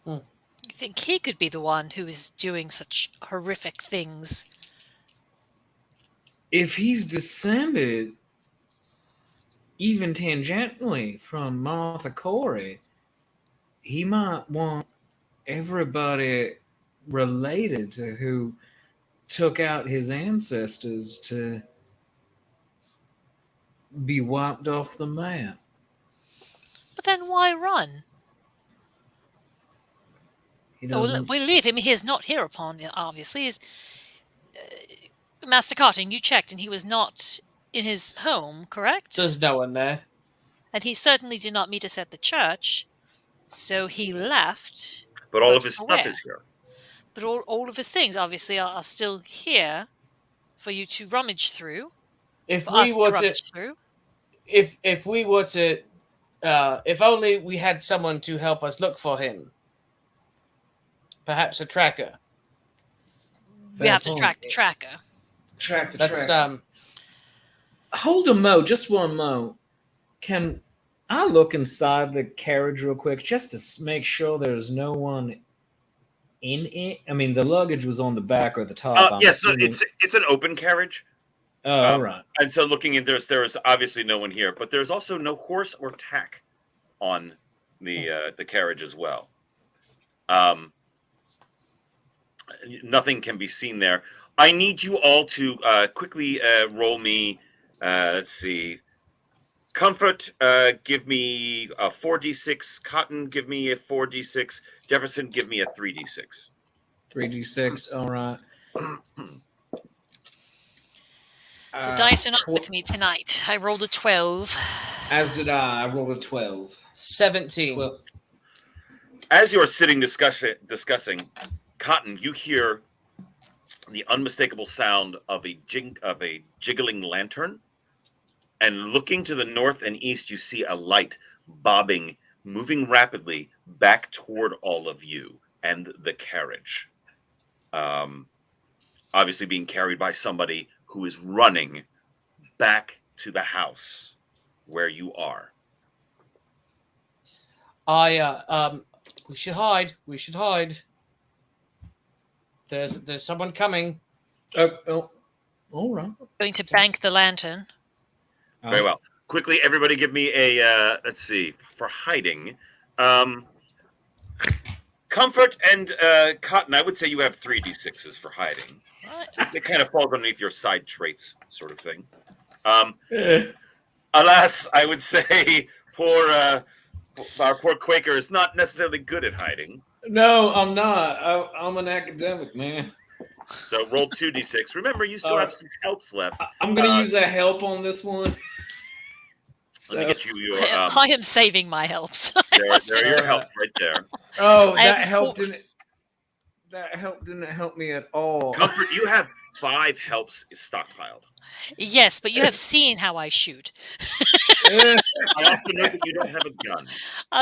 You think he could be the one who is doing such horrific things? If he's descended even tangentially from Martha Corey, he might want everybody related to who took out his ancestors to be wiped off the map. But then why run? We leave him. He is not hereupon, obviously. Master Cotton, you checked, and he was not in his home, correct? There's no one there. And he certainly did not meet us at the church, so he left. But all of his stuff is here. But all of his things, obviously, are still here for you to rummage through. If only we had someone to help us look for him. Perhaps a tracker. We have to track the tracker. Track the That's tracker. Hold a mo, just one mo. Can I look inside the carriage real quick just to make sure there's no one in it? I mean, the luggage was on the back or the top. Yes, so it's an open carriage. Oh, all right. And so looking in, there's obviously no one here, but there's also no horse or tack on the carriage as well. Nothing can be seen there. I need you all to quickly roll me. Let's see. Comfort, give me a 4d6. Cotton, give me a 4d6. Jefferson, give me a 3d6. 3d6. All right. The dice are not with me tonight. I rolled a 12. As did I. I rolled a 12. 17. 12. As you're sitting discussing, Cotton, you hear the unmistakable sound of a jiggling lantern, and looking to the north and east, you see a light bobbing, moving rapidly back toward all of you and the carriage. Obviously being carried by somebody who is running back to the house where you are. We should hide. We should hide. There's someone coming. Oh, all right. Going to bank the lantern. Very well. Quickly, everybody give me a, let's see, for hiding. Comfort and Cotton, I would say you have 3d6s for hiding. It kind of falls underneath your side traits sort of thing. Alas, I would say our poor Quaker is not necessarily good at hiding. No, I'm not. I'm an academic, man. So roll 2d6. Remember, you still have some helps left. I'm going to use a help on this one. Let me get you your... I am saving my helps. There are your helps right there. Oh, that help didn't help me at all. Comfort, you have 5 helps stockpiled. Yes, but you have seen how I shoot. I have to know that you don't have a gun.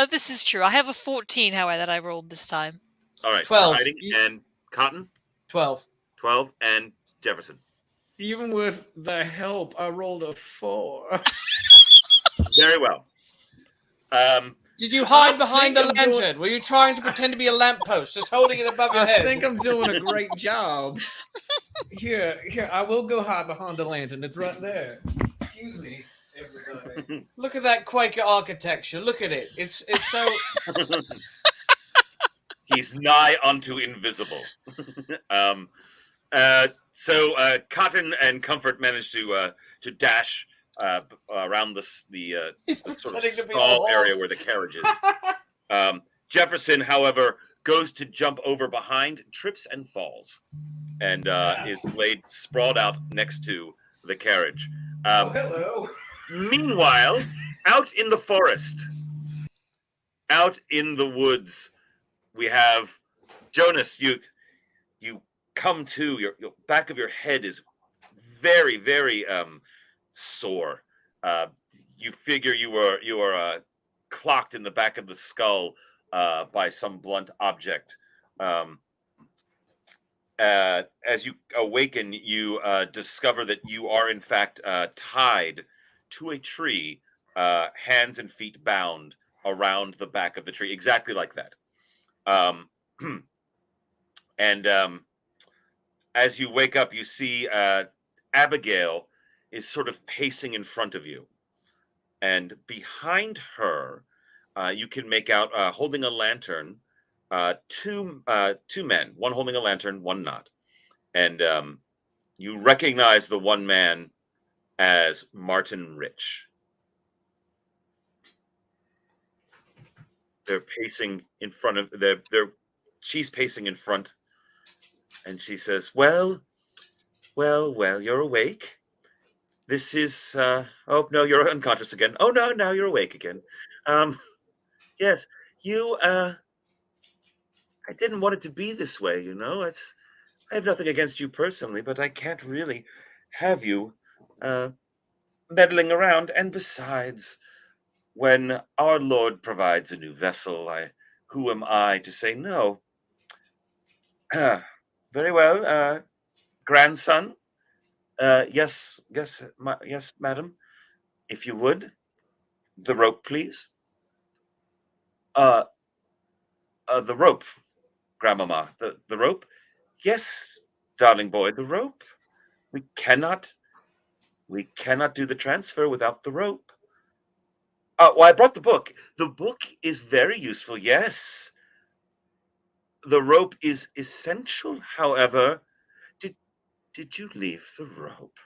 This is true. I have a 14, however, that I rolled this time. All right. 12. Hiding and Cotton? 12. 12 and Jefferson. Even with the help, I rolled a 4. Very well. Did you hide behind the lantern? Were you trying to pretend to be a lamppost, just holding it above your head? I think I'm doing a great job. Here, I will go hide behind the lantern. It's right there. Excuse me, everybody. Look at that Quaker architecture. Look at it. It's so... He's nigh unto invisible. So Cotton and Comfort managed to dash around the sort of stall area where the carriage is. Jefferson, however, goes to jump over behind, trips and falls, and is laid sprawled out next to the carriage. Hello. Meanwhile, out in the forest, out in the woods, we have Jonas. You come to, your back of your head is very, very sore. You figure you are clocked in the back of the skull by some blunt object. As you awaken, you discover that you are in fact tied to a tree, hands and feet bound around the back of the tree, exactly like that. And as you wake up, you see Abigail is sort of pacing in front of you. And behind her, you can make out, holding a lantern, two men, one holding a lantern, one not. And you recognize the one man as Martin Rich. They're pacing in front of, she's pacing in front. And she says, well, you're awake. This is, oh, no, you're unconscious again. Oh, no, now you're awake again. Yes, you, I didn't want it to be this way, you know. I have nothing against you personally, but I can't really have you meddling around. And besides, when our Lord provides a new vessel, who am I to say no? Very well, grandson. Yes, madam. If you would, the rope, please. The rope, grandmama. The rope. Yes, darling boy, the rope. We cannot do the transfer without the rope. Well, I brought the book. The book is very useful. Yes. The rope is essential, however. Did you leave the rope?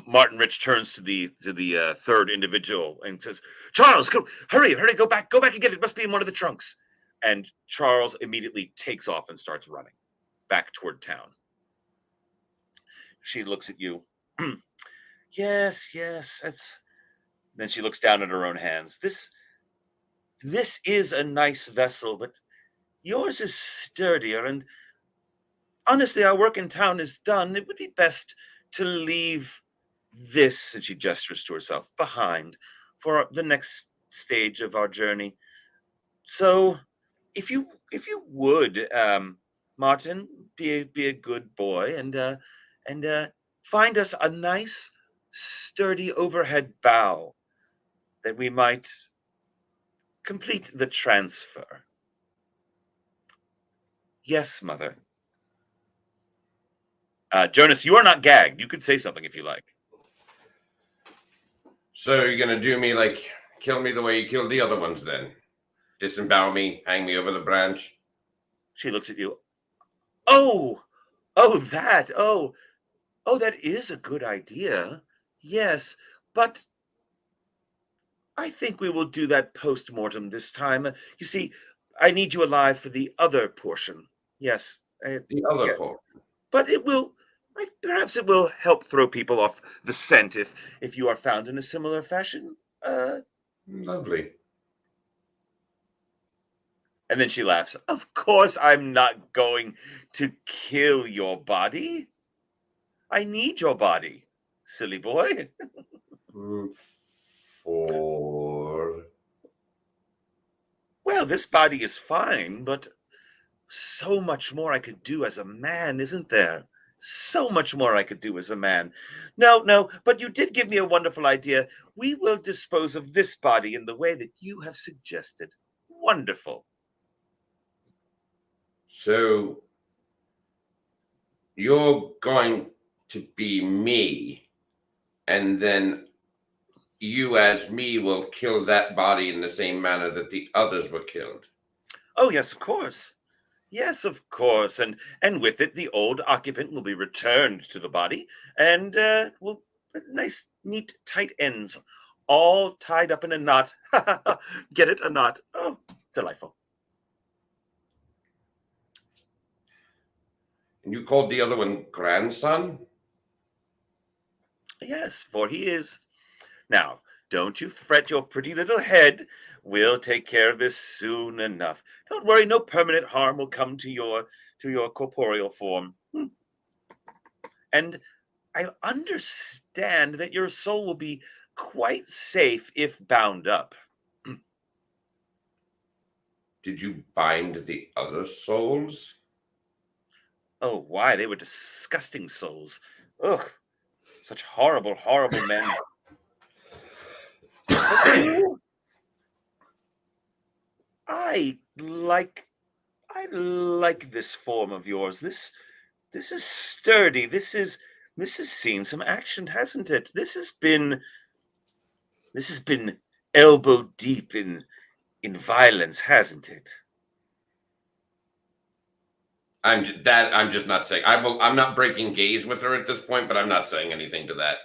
Martin Rich turns to the third individual and says, Charles, hurry, go back and get it. It must be in one of the trunks. And Charles immediately takes off and starts running back toward town. She looks at you. Yes, that's. Then she looks down at her own hands. This is a nice vessel, but yours is sturdier, and honestly, our work in town is done. It would be best to leave this, and she gestures to herself, behind for the next stage of our journey. So, if you would, Martin, be a good boy and find us a nice, sturdy overhead bow that we might complete the transfer. Yes, mother. Jonas, you are not gagged. You could say something if you like. So you're going to do me like, kill me the way you killed the other ones then? Disembowel me, hang me over the branch? She looks at you. Oh, that is a good idea. Yes, but I think we will do that post-mortem this time. You see, I need you alive for the other portion. Yes. The other portion. But perhaps it will help throw people off the scent if you are found in a similar fashion. Lovely. And then she laughs. Of course I'm not going to kill your body. I need your body, silly boy. Well, this body is fine, but so much more I could do as a man, isn't there? So much more I could do as a man. No, but you did give me a wonderful idea. We will dispose of this body in the way that you have suggested. Wonderful. So you're going to be me, and then you as me will kill that body in the same manner that the others were killed. Oh, yes, of course. Yes, of course, and with it, the old occupant will be returned to the body, and will nice, neat, tight ends, all tied up in a knot. Get it? A knot. Oh, delightful. And you called the other one grandson? Yes, for he is. Now, don't you fret your pretty little head. We'll take care of this soon enough. Don't worry, no permanent harm will come to your corporeal form. And I understand that your soul will be quite safe if bound up. Did you bind the other souls? Oh, why? They were disgusting souls. Ugh, such horrible, horrible men. I like this form of yours. This is sturdy. This has seen some action, hasn't it? This has been elbow deep in violence, hasn't it? I'm just not saying. I'm not breaking gaze with her at this point, but I'm not saying anything to that.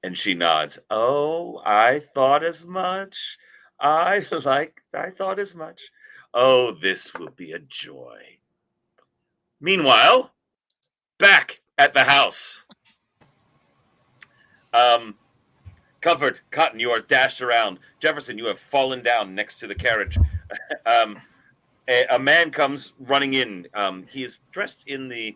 And she nods. Oh, I thought as much. I thought as much. Oh, this will be a joy. Meanwhile, back at the house. Comfort, Cotton, you are dashed around. Jefferson, you have fallen down next to the carriage. A man comes running in. He is dressed in the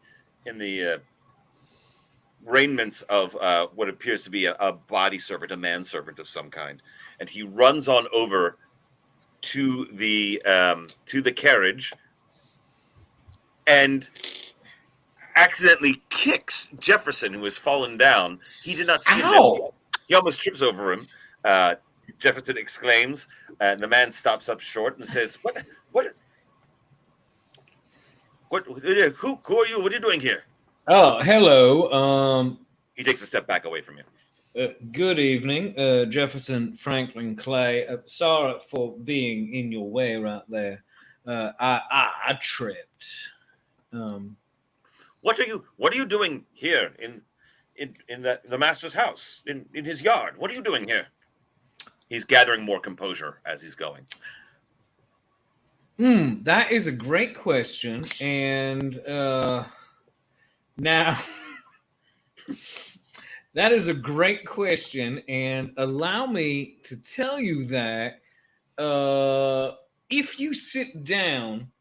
raiments of what appears to be a body servant, a manservant of some kind, and he runs on over to the carriage and accidentally kicks Jefferson, who has fallen down. He did not see him. He almost trips over him. Jefferson exclaims, and the man stops up short and says, What? Who are you? What are you doing here?" Oh, hello. He takes a step back away from you. Good evening, Jefferson Franklin Clay. Sorry for being in your way right there. I tripped. What are you doing here in the master's house, in his yard? What are you doing here? He's gathering more composure as he's going. That is a great question, and now that is a great question, and allow me to tell you that if you sit down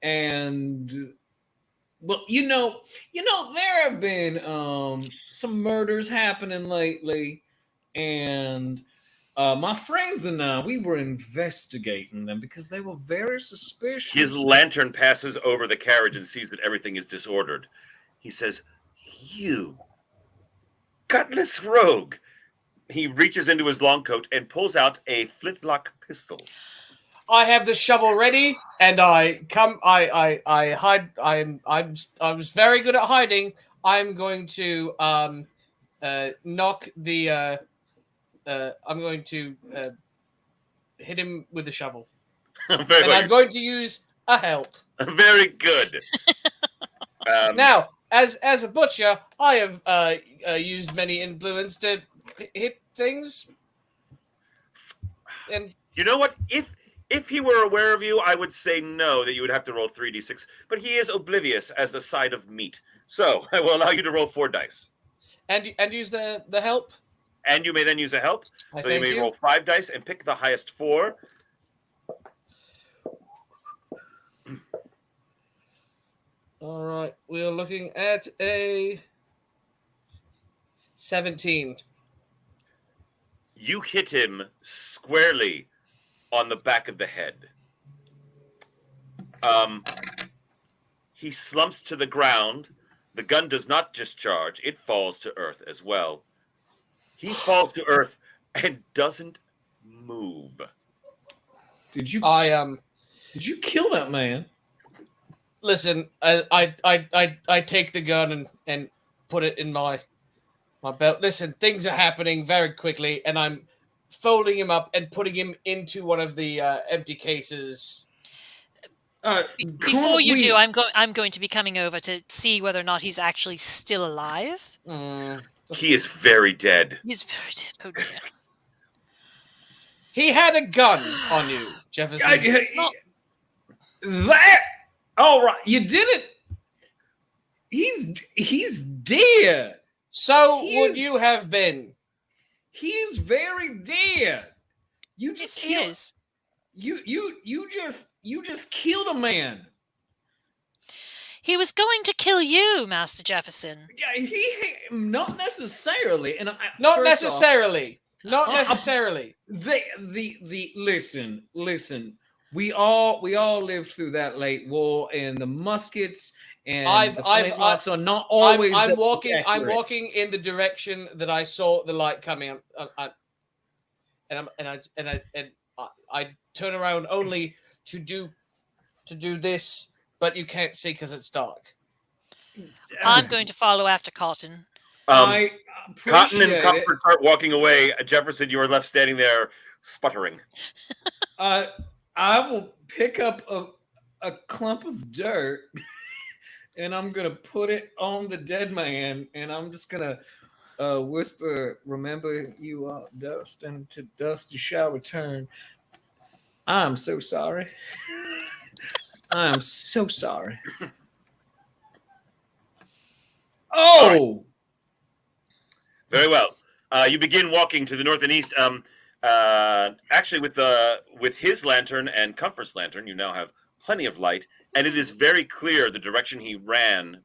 and well, there have been some murders happening lately, and my friends and I, we were investigating them because they were very suspicious. His lantern passes over the carriage and sees that everything is disordered. He says, "You gutless rogue." He reaches into his long coat and pulls out a flintlock pistol. I have the shovel ready, and I hide. I was very good at hiding. I'm going to knock the. I'm going to hit him with the shovel, and I'm going to use a help. Very good. Now, as a butcher, I have used many implements to hit things. And you know what? If he were aware of you, I would say no, that you would have to roll 3d6. But he is oblivious as a side of meat. So I will allow you to roll 4 dice. And use the help? And you may then use a help. So you may roll 5 dice and pick the highest 4. All right. We're looking at a 17. You hit him squarely on the back of the head. He slumps to the ground. The gun does not discharge. It falls to earth as well. He falls to earth and doesn't move. Did you kill that man? Listen, I take the gun and put it in my belt. Listen, things are happening very quickly, and I'm folding him up and putting him into one of the empty cases. Before you do, I'm going to be coming over to see whether or not he's actually still alive. He is very dead. He's very dead. Oh dear. He had a gun on you, Jefferson. That all right? You didn't. He's dead. So would you have been? He's very dead. You just Yes, he is. You just killed a man. He was going to kill you, Master Jefferson. Yeah, not necessarily, and Not necessarily. Not necessarily. Listen. We all lived through that late war, and the muskets and the flintlocks are not always. I'm walking in the direction that I saw the light coming. I turn around only to do this, but you can't see because it's dark. I'm going to follow after Cotton. Cotton and Comfort start walking away. Jefferson, you are left standing there, sputtering. I will pick up a clump of dirt, and I'm gonna put it on the dead man, and I'm just gonna whisper, "Remember, you are dust, and to dust you shall return." I'm so sorry. I'm so sorry. Oh! Very well. You begin walking to the north and east. Actually, with his lantern and Comfort's lantern, you now have plenty of light, and it is very clear the direction he ran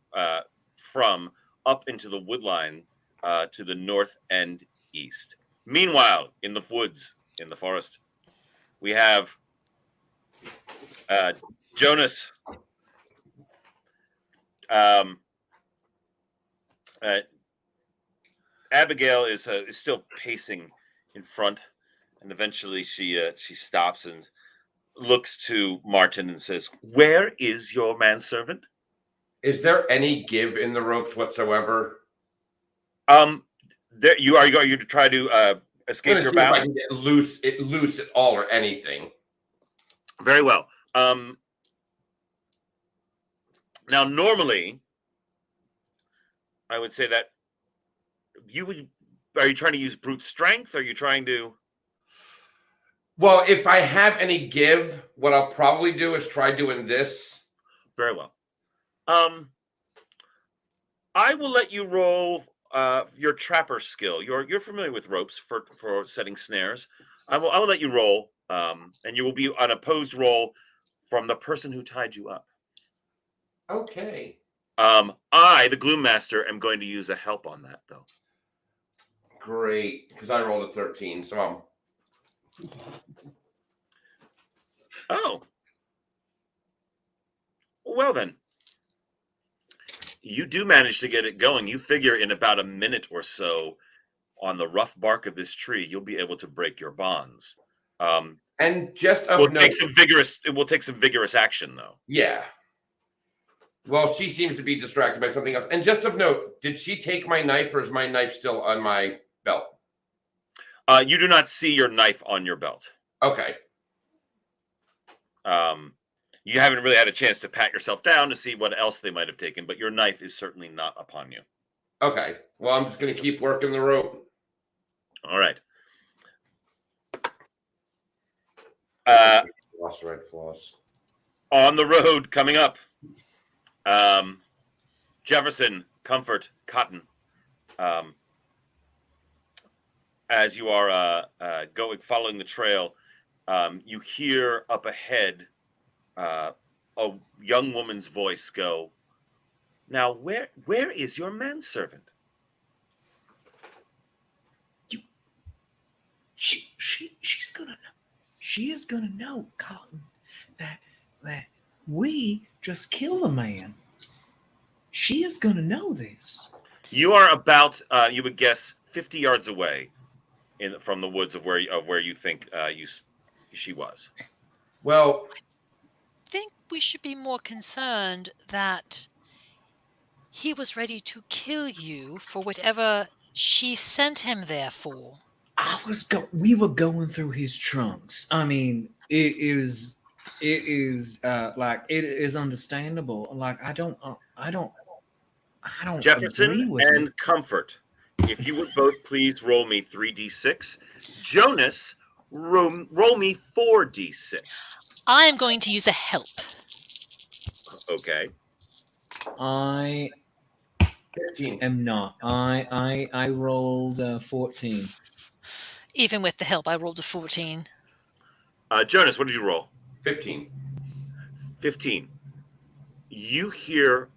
from up into the woodline to the north and east. Meanwhile, in the woods, in the forest, we have Jonas. Abigail is still pacing in front, and eventually she stops and looks to Martin and says, "Where is your manservant?" Is there any give in the ropes whatsoever? There you are. Are you to try to escape your bound? If I can get loose at all or anything. Very well. Now, normally, I would say that you would. Are you trying to use brute strength? Are you trying to? Well, if I have any give, what I'll probably do is try doing this. Very well. I will let you roll your trapper skill. You're familiar with ropes for setting snares. I will let you roll, and you will be on opposed roll from the person who tied you up. Okay. I, the Gloom Master, am going to use a help on that, though. Great, because I rolled a 13, so Oh. Well, then. You do manage to get it going. You figure in about a minute or so on the rough bark of this tree, you'll be able to break your bonds. And just it will take some vigorous action, though. Yeah. Well, she seems to be distracted by something else. And just of note, did she take my knife, or is my knife still on my belt? You do not see your knife on your belt. Okay. You haven't really had a chance to pat yourself down to see what else they might have taken, but your knife is certainly not upon you. Okay. Well, I'm just going to keep working the rope. All right. Floss, red floss. On the road coming up, Jefferson, Comfort, Cotton. As you are following the trail, you hear up ahead a young woman's voice go, "Now, where is your manservant?" She's gonna know. She is gonna know, Cotton, that we just killed a man. She is gonna know this. You are about, you would guess, 50 yards away from the woods of where you think she was. Well, I think we should be more concerned that he was ready to kill you for whatever she sent him there for. We were going through his trunks. I mean, it was it is like it is understandable. Like I don't agree Jefferson with it. and Comfort, if you would both please roll me 3d6. Jonas, roll me 4d6. I am going to use a help. Okay. I 15. am not. I rolled 14. Even with the help, I rolled a 14. Jonas, what did you roll? 15. 15. You hear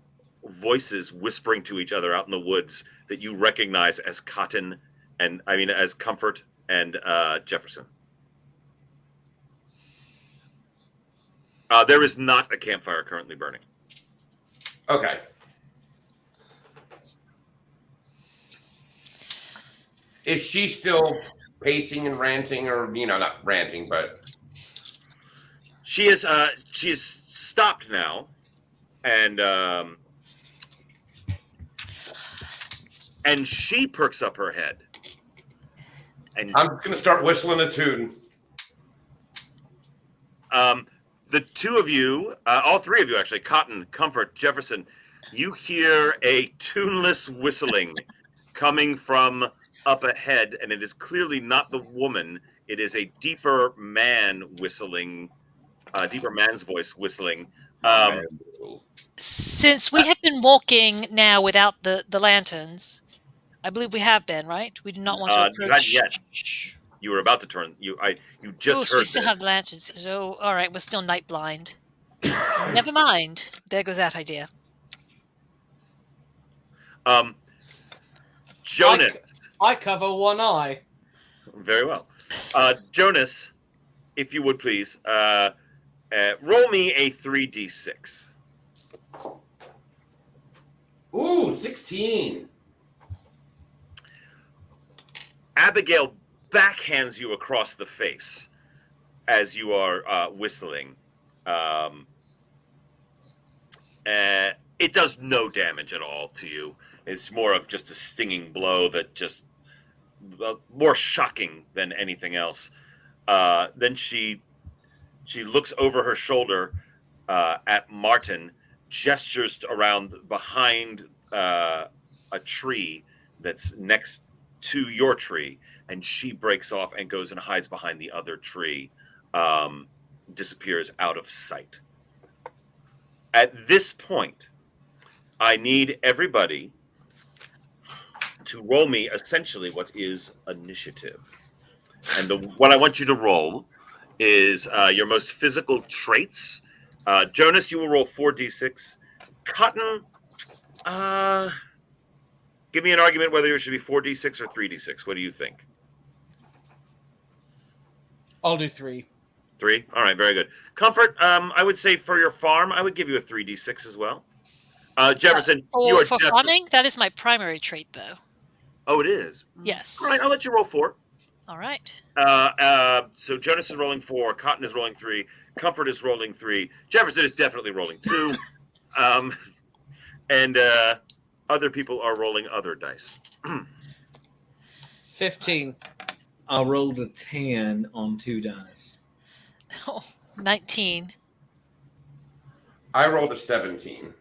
voices whispering to each other out in the woods that you recognize as Cotton and as Comfort and Jefferson. There is not a campfire currently burning. Okay. Is she still pacing and ranting, or not ranting, but She is stopped now, and she perks up her head. And I'm just gonna start whistling a tune. The two of you, all three of you actually, Cotton, Comfort, Jefferson, you hear a tuneless whistling coming from up ahead, and it is clearly not the woman. It is a deeper man whistling, deeper man's voice whistling. Since we have been walking now without the lanterns, I believe we have been, right? We do not want to approach. Not yet. You were about to turn. You just heard so we still this. have the lanterns. So, all right, we're still night blind. Never mind. There goes that idea. Jonas. I cover one eye. Very well. Jonas, if you would please, roll me a 3d6. Ooh, 16. Abigail backhands you across the face as you are whistling. It does no damage at all to you. It's more of just a stinging blow that just more shocking than anything else. Then she looks over her shoulder at Martin, gestures around behind a tree that's next to your tree, and she breaks off and goes and hides behind the other tree, disappears out of sight. At this point, I need everybody to roll me essentially what is initiative. And what I want you to roll is your most physical traits. Jonas, you will roll 4d6. Cotton, give me an argument whether it should be 4d6 or 3d6. What do you think? I'll do 3. 3? All right, very good. Comfort, I would say for your farm, I would give you a 3d6 as well. Jefferson, you are for farming, that is my primary trait, though. Oh, it is? Yes. All right, I'll let you roll 4. All right. So Jonas is rolling 4, Cotton is rolling 3, Comfort is rolling 3, Jefferson is definitely rolling 2, and other people are rolling other dice. 15. I rolled a 10 on 2 dice. Oh, 19. I rolled a 17.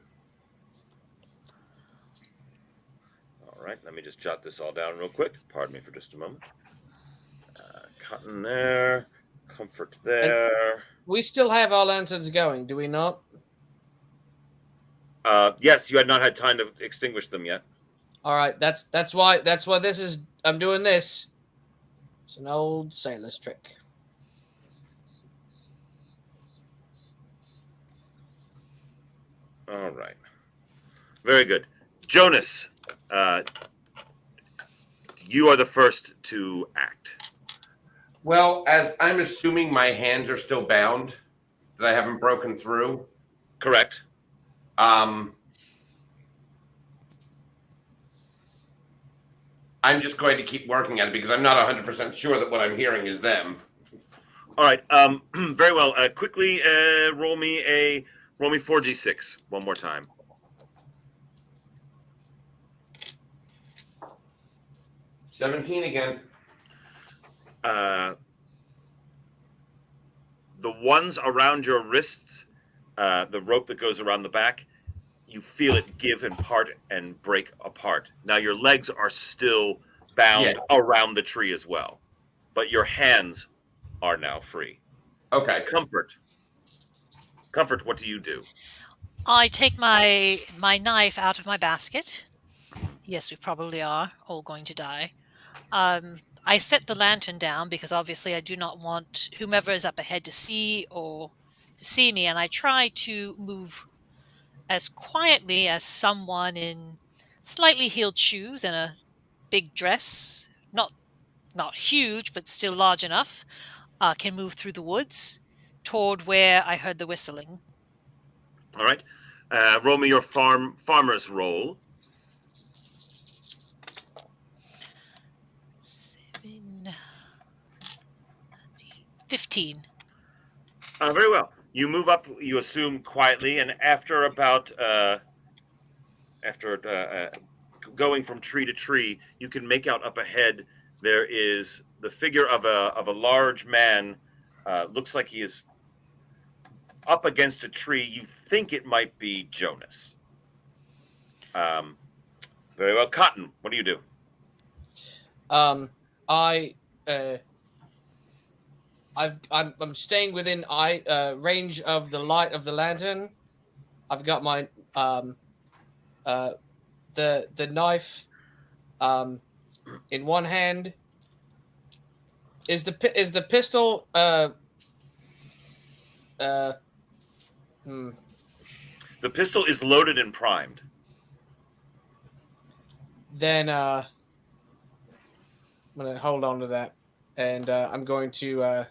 All right, let me just jot this all down real quick. Pardon me for just a moment. Cotton there, Comfort there. We still have our lanterns going, do we not? Yes, you had not had time to extinguish them yet. All right, that's why this is. I'm doing this. It's an old sailor's trick. All right, very good. Jonas, you are the first to act. Well, as I'm assuming my hands are still bound, that I haven't broken through. Correct. I'm just going to keep working at it because I'm not 100% sure that what I'm hearing is them. All right. Very well. Quickly, roll me 4d6 one more time. $17 again. The ones around your wrists, the rope that goes around the back, you feel it give and part and break apart. Now your legs are still bound around the tree as well, but your hands are now free. Okay. Comfort, what do you do? I take my knife out of my basket. Yes, we probably are all going to die. I set the lantern down because obviously I do not want whomever is up ahead to see me, and I try to move as quietly as someone in slightly heeled shoes and a big dress, not huge but still large enough, can move through the woods toward where I heard the whistling. All right. Roll me your farmer's roll. 7, 15. Very well. You move up, you assume quietly, and after about going from tree to tree, you can make out up ahead there is the figure of a large man. Looks like he is up against a tree. You think it might be Jonas. Very well. Cotton, what do you do? I'm staying within range of the light of the lantern. I've got my the knife in one hand. Is the pistol The pistol is loaded and primed. Then I'm gonna hold on to that, and I'm going to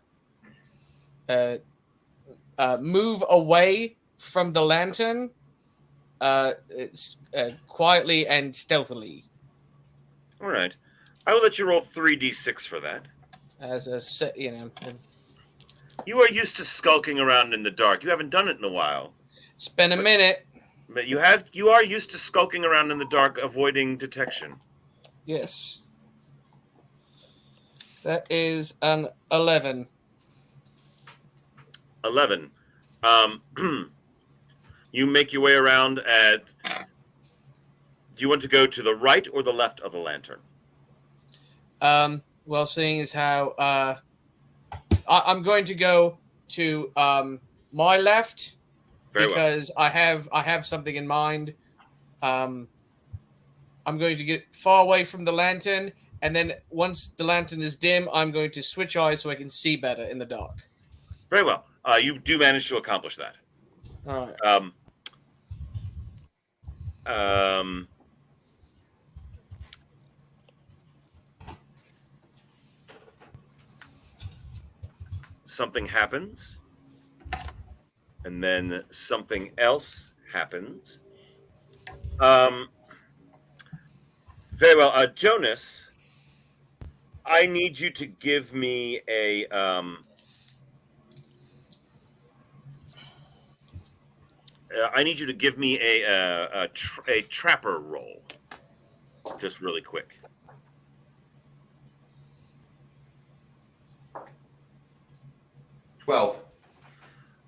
move away from the lantern, quietly and stealthily. All right, I will let you roll 3d6 for that. As a set, You are used to skulking around in the dark. You haven't done it in a while. It's been a minute. But you are used to skulking around in the dark, avoiding detection. Yes. That is an 11. 11. You make your way around at... Do you want to go to the right or the left of the lantern? Well, seeing as how I'm going to go to my left. Very because well. I have something in mind. I'm going to get far away from the lantern, and then once the lantern is dim, I'm going to switch eyes so I can see better in the dark. Very well. You do manage to accomplish that. All right. Something happens. And then something else happens. Very well. Jonas, I need you to give me a trapper roll, just really quick. $12.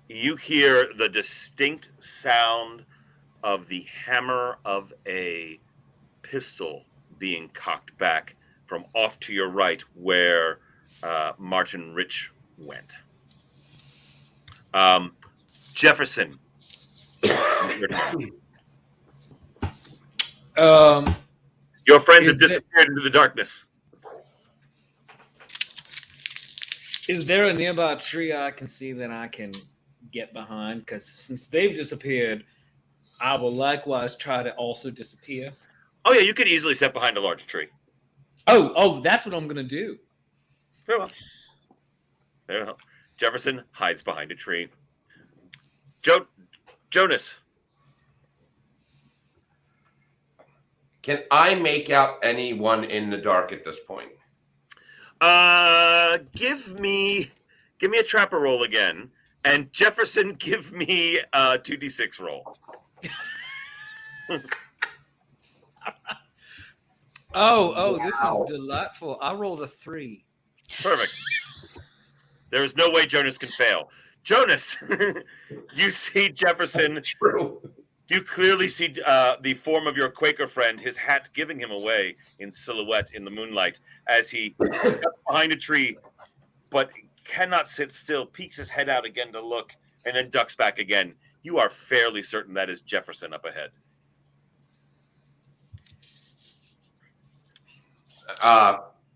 You hear the distinct sound of the hammer of a pistol being cocked back from off to your right where Martin Rich went. Jefferson. Your friends have disappeared into the darkness. Is there a nearby tree I can see that I can get behind? Because since they've disappeared, I will likewise try to also disappear. Oh, yeah, you could easily sit behind a large tree. Oh, that's what I'm going to do. Very well. Very well. Jefferson hides behind a tree. Jonas. Can I make out anyone in the dark at this point? Give me a trapper roll again, and Jefferson, give me a 2d6 roll. This is delightful. I rolled a 3. Perfect. There is no way Jonas can fail. Jonas, you see Jefferson. True. You clearly see the form of your Quaker friend, his hat giving him away in silhouette in the moonlight as he ducks behind a tree, but cannot sit still, peeks his head out again to look, and then ducks back again. You are fairly certain that is Jefferson up ahead.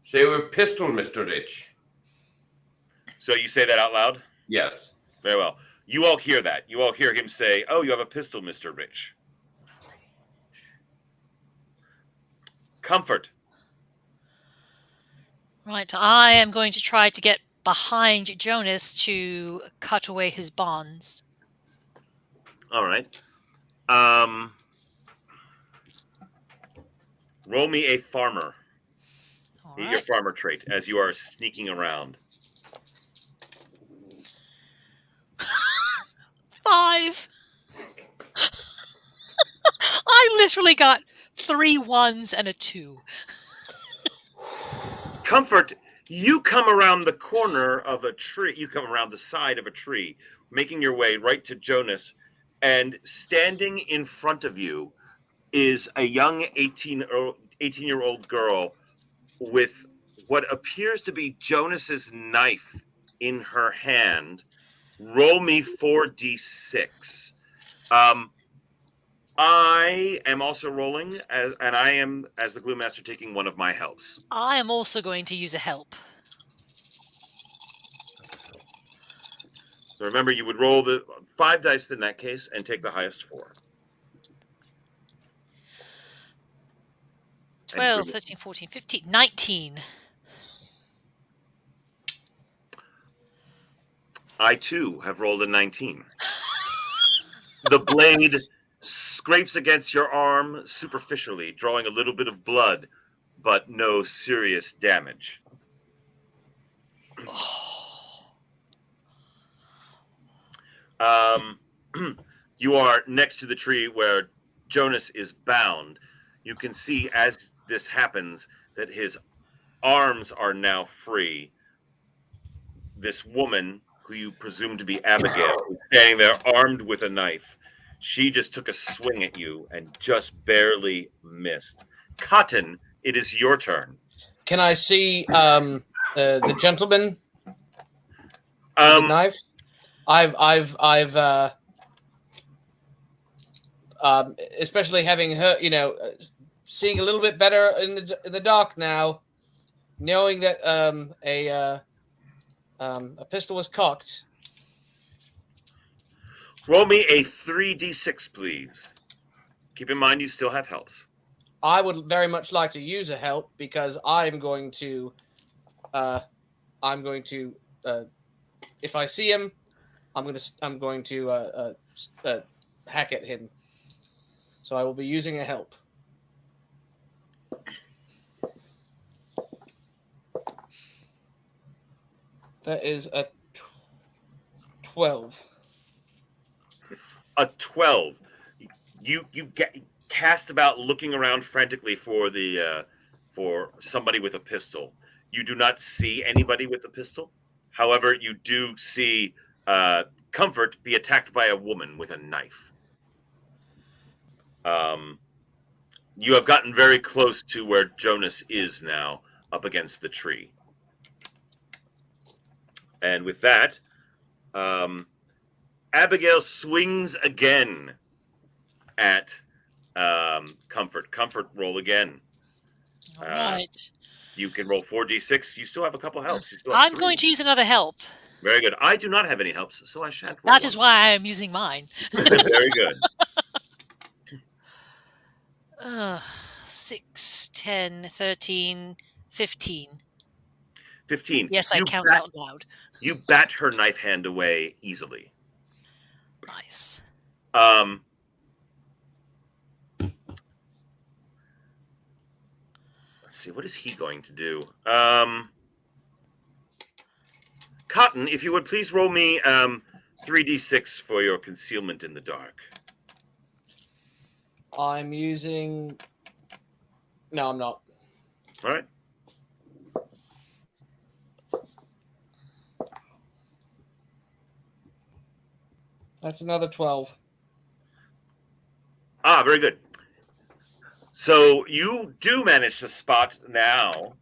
Say a pistol, Mr. Rich. So you say that out loud? Yes. Very well. You all hear that. You all hear him say, "Oh, you have a pistol, Mr. Rich." Comfort. Right, I am going to try to get behind Jonas to cut away his bonds. All right. Roll me a farmer. All Your right. farmer trait as you are sneaking around. 5. I literally got 3 1s and a 2. Comfort, you come around the corner of a tree. You come around the side of a tree, making your way right to Jonas, and standing in front of you is a young 18-year-old girl with what appears to be Jonas's knife in her hand. Roll me 4d6. I am also rolling, and I am, as the glue master, taking one of my helps. I am also going to use a help. So remember, you would roll the 5 dice in that case and take the highest 4. 12, 13, 14, 15, 19. I, too, have rolled a 19. The blade scrapes against your arm superficially, drawing a little bit of blood, but no serious damage. You are next to the tree where Jonas is bound. You can see as this happens that his arms are now free. This woman, who you presume to be Abigail, is standing there armed with a knife. She just took a swing at you and just barely missed. Cotton, it is your turn. Can I see the gentleman with the knife? Especially having her, seeing a little bit better in the dark now, knowing that a pistol was cocked. Roll me a 3d6, please. Keep in mind you still have helps. I would very much like to use a help because I'm going to if I see him, I'm going to hack at him. So I will be using a help. That is a 12. A 12. You cast about looking around frantically for somebody with a pistol. You do not see anybody with a pistol. However, you do see Comfort be attacked by a woman with a knife. You have gotten very close to where Jonas is now, up against the tree. And with that, Abigail swings again at Comfort. Comfort, roll again. All right. You can roll 4d6. You still have a couple helps. I'm going to use another help. Very good. I do not have any helps, so I shan't roll. That is why I am using mine. Very good. 6, 10, 13, 15. 15. Yes, I count out loud. You bat her knife hand away easily. Nice. Let's see, what is he going to do? Cotton, if you would please roll me 3d6 for your concealment in the dark. I'm using... No, I'm not. All right. That's another 12. Ah, very good. So you do manage to spot now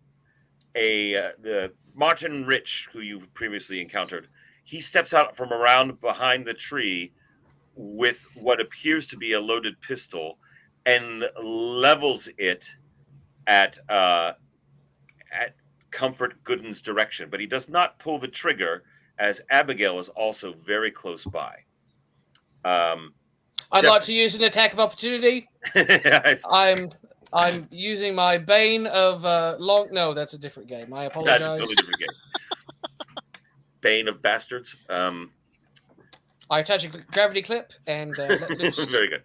the Martin Rich, who you previously encountered. He steps out from around behind the tree with what appears to be a loaded pistol and levels it at Comfort Gooden's direction, but he does not pull the trigger, as Abigail is also very close by. I'd like to use an attack of opportunity. Yes. I'm using my Bane of long. No, that's a different game. I apologize. That's a totally different game. Bane of Bastards. I attach a gravity clip and let loose. Very good.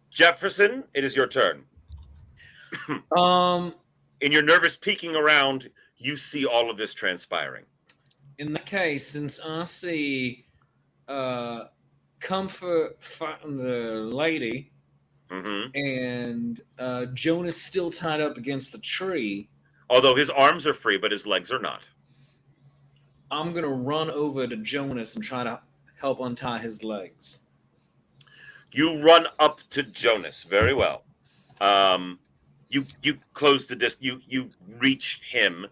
Jefferson, it is your turn. In your nervous peeking around, you see all of this transpiring. In that case, since I see Comfort fighting the lady, and Jonas still tied up against the tree. Although his arms are free, but his legs are not. I'm going to run over to Jonas and try to help untie his legs. You run up to Jonas. Very well. You close the distance. You reach him.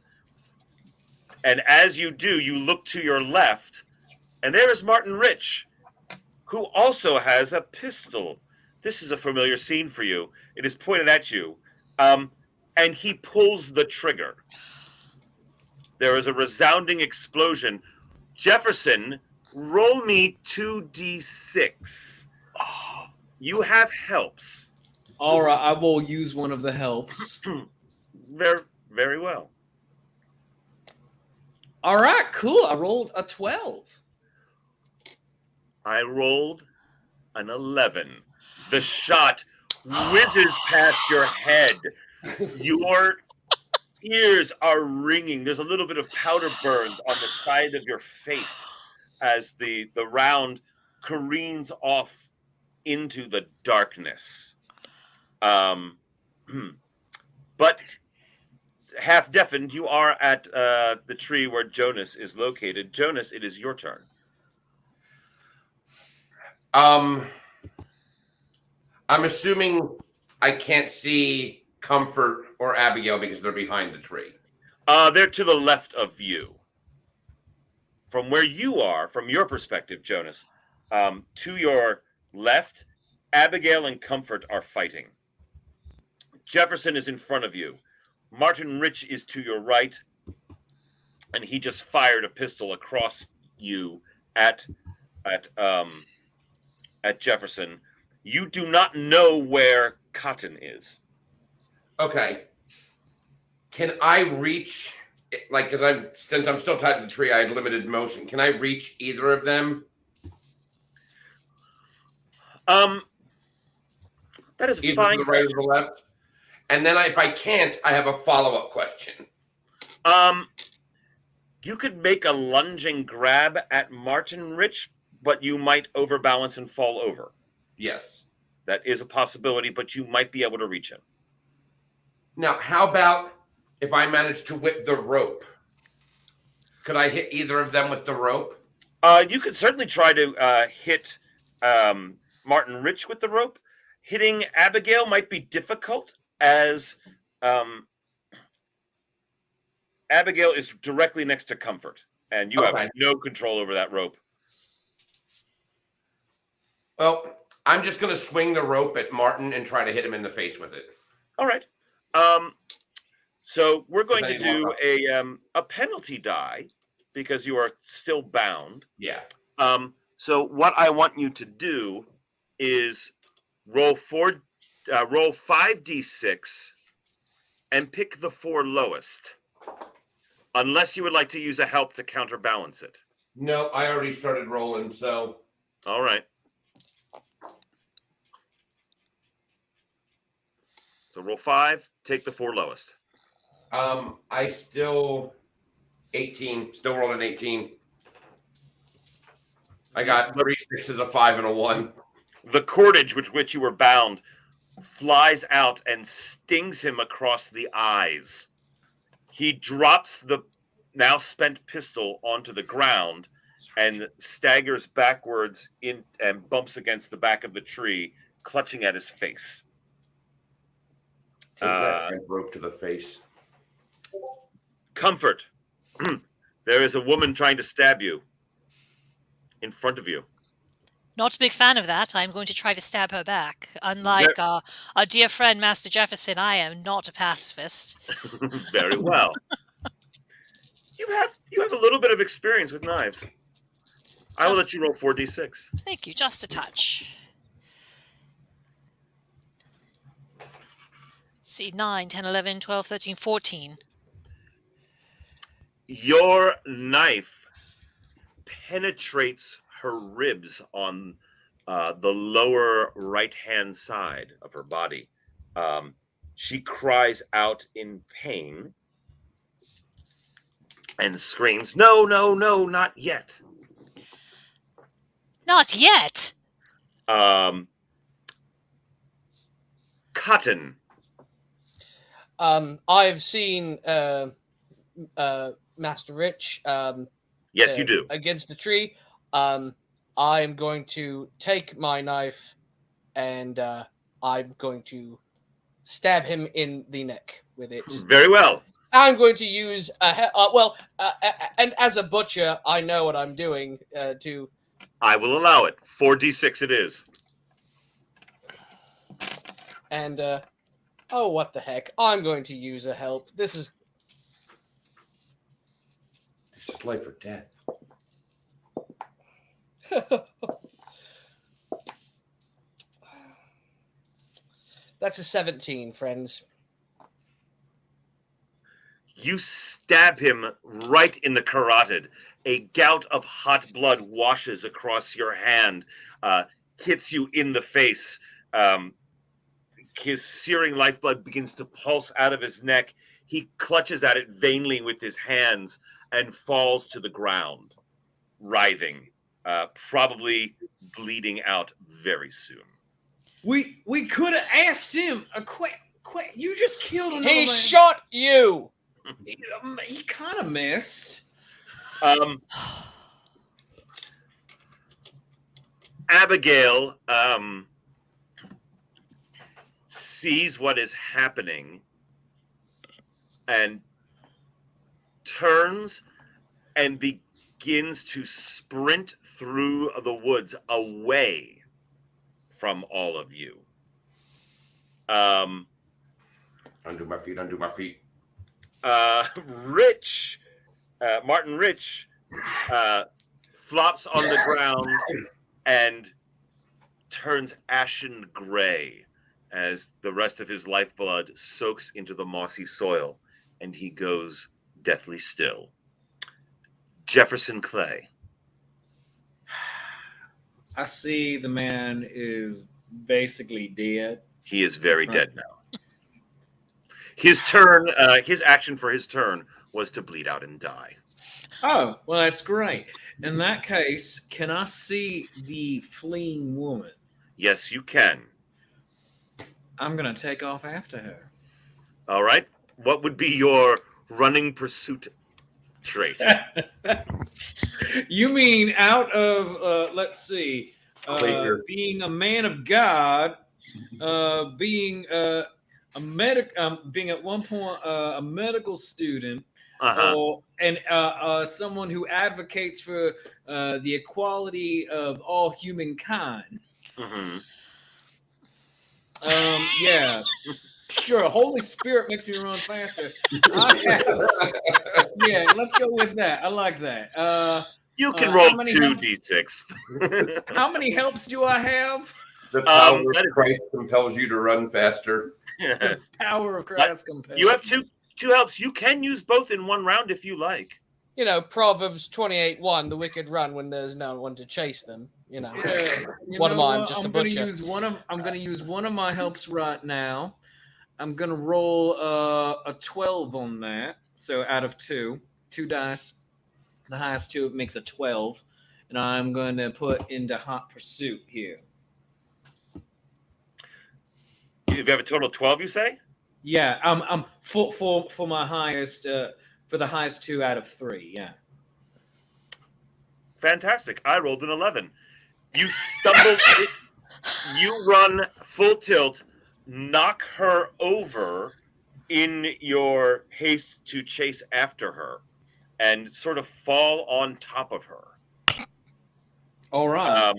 And as you do, you look to your left, and there is Martin Rich, who also has a pistol. This is a familiar scene for you. It is pointed at you. And he pulls the trigger. There is a resounding explosion. Jefferson, roll me 2d6. You have helps. All right, I will use one of the helps. Very, very well. All right, cool. I rolled a 12. I rolled an 11. The shot whizzes past your head. Your ears are ringing. There's a little bit of powder burns on the side of your face as the round careens off into the darkness. But half deafened, you are at the tree where Jonas is located. Jonas, it is your turn. I'm assuming I can't see Comfort or Abigail because they're behind the tree. They're to the left of you. From where you are, from your perspective, Jonas, to your left, Abigail and Comfort are fighting. Jefferson is in front of you. Martin Rich is to your right, and he just fired a pistol across you at Jefferson. You do not know where Cotton is. Okay. Can I reach, like, since I'm still tied to the tree, I have limited motion. Can I reach either of them? That is either fine. The right or the left. And then if I can't, I have a follow-up question. You could make a lunging grab at Martin Rich, but you might overbalance and fall over. Yes. That is a possibility, but you might be able to reach him. Now, how about if I manage to whip the rope? Could I hit either of them with the rope? You could certainly try to hit Martin Rich with the rope. Hitting Abigail might be difficult, as Abigail is directly next to Comfort, and you have no control over that rope. Well, I'm just going to swing the rope at Martin and try to hit him in the face with it. All right. So we're going to do a penalty die because you are still bound. Yeah. So what I want you to do is roll 5d6 and pick the 4 lowest, unless you would like to use a help to counterbalance it. No, I already started rolling, so. All right. So roll 5, take the 4 lowest. I still 18, still rolling 18. I got 3 6s, a 5, and a 1. The cordage with which you were bound flies out and stings him across the eyes. He drops the now spent pistol onto the ground and staggers backwards in and bumps against the back of the tree, clutching at his face. Take that rope to the face. Comfort. There is a woman trying to stab you in front of you. Not a big fan of that. I'm going to try to stab her back. Unlike our dear friend, Master Jefferson, I am not a pacifist. Very well. You have a little bit of experience with knives. I will let you roll 4d6. Thank you. Just a touch. Let's see, 9, 10, 11, 12, 13, 14. Your knife penetrates her ribs on the lower right-hand side of her body. She cries out in pain and screams, "No, no, no, not yet." Not yet. Cotton. I've seen Master Rich. Yes, you do. Against the tree. I am going to take my knife and I'm going to stab him in the neck with it. Very well. I'm going to use and as a butcher, I know what I'm doing. I will allow it. 4d6 it is. And what the heck? I'm going to use a help. This is life or death. That's a 17, friends. You stab him right in the carotid. A gout of hot blood washes across your hand, hits you in the face. His searing lifeblood begins to pulse out of his neck. He clutches at it vainly with his hands and falls to the ground, writhing, probably bleeding out very soon. We could have asked him a you just killed another He man. shot you. He kind of missed. Abigail sees what is happening and turns and begins to sprint through the woods away from all of you. Undo my feet. Martin Rich flops on the ground and turns ashen gray as the rest of his lifeblood soaks into the mossy soil, and he goes deathly still. Jefferson Clay. I see the man is basically dead. He is very dead now. His turn, his action for his turn was to bleed out and die. Oh, well, that's great. In that case, can I see the fleeing woman? Yes, you can. I'm going to take off after her. All right. What would be your running pursuit trait? You mean out of, let's see, being a man of God, being being at one point a medical student, and someone who advocates for the equality of all humankind. Mm-hmm. Yeah, sure. Holy Spirit makes me run faster. Yeah, let's go with that. I like that. You can roll 2d6. How many helps do I have? The power of Christ compels you to run faster. Yes. The power of Christ compels. You have two helps. You can use both in one round if you like. You know, Proverbs 28:1, the wicked run when there's no one to chase them. You know, what am I? I'm just a butcher. I'm going to use one of my helps right now. I'm going to roll a 12 on that. So out of two dice, the highest two makes a 12. And I'm going to put into hot pursuit here. You have a total of 12, you say? Yeah, I'm for my highest for the highest 2 out of 3. Yeah. Fantastic. I rolled an 11. You stumble. You run full tilt, knock her over in your haste to chase after her, and sort of fall on top of her. All right.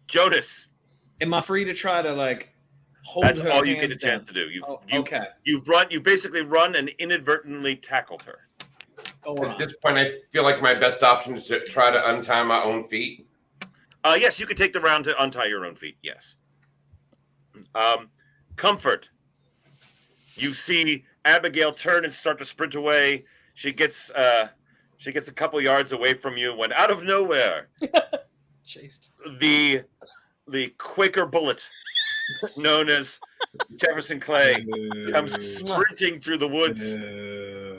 Jonas. Am I free to try to hold That's her all you get a hands chance down? to do. Okay. You've basically run and inadvertently tackled her. All At right. this point, I feel like my best option is to try to untie my own feet. Yes, you could take the round to untie your own feet. Yes. Comfort. You see Abigail turn and start to sprint away. She gets a couple yards away from you when out of nowhere, Chased. the Quaker bullet, known as Jefferson Clay, comes sprinting through the woods,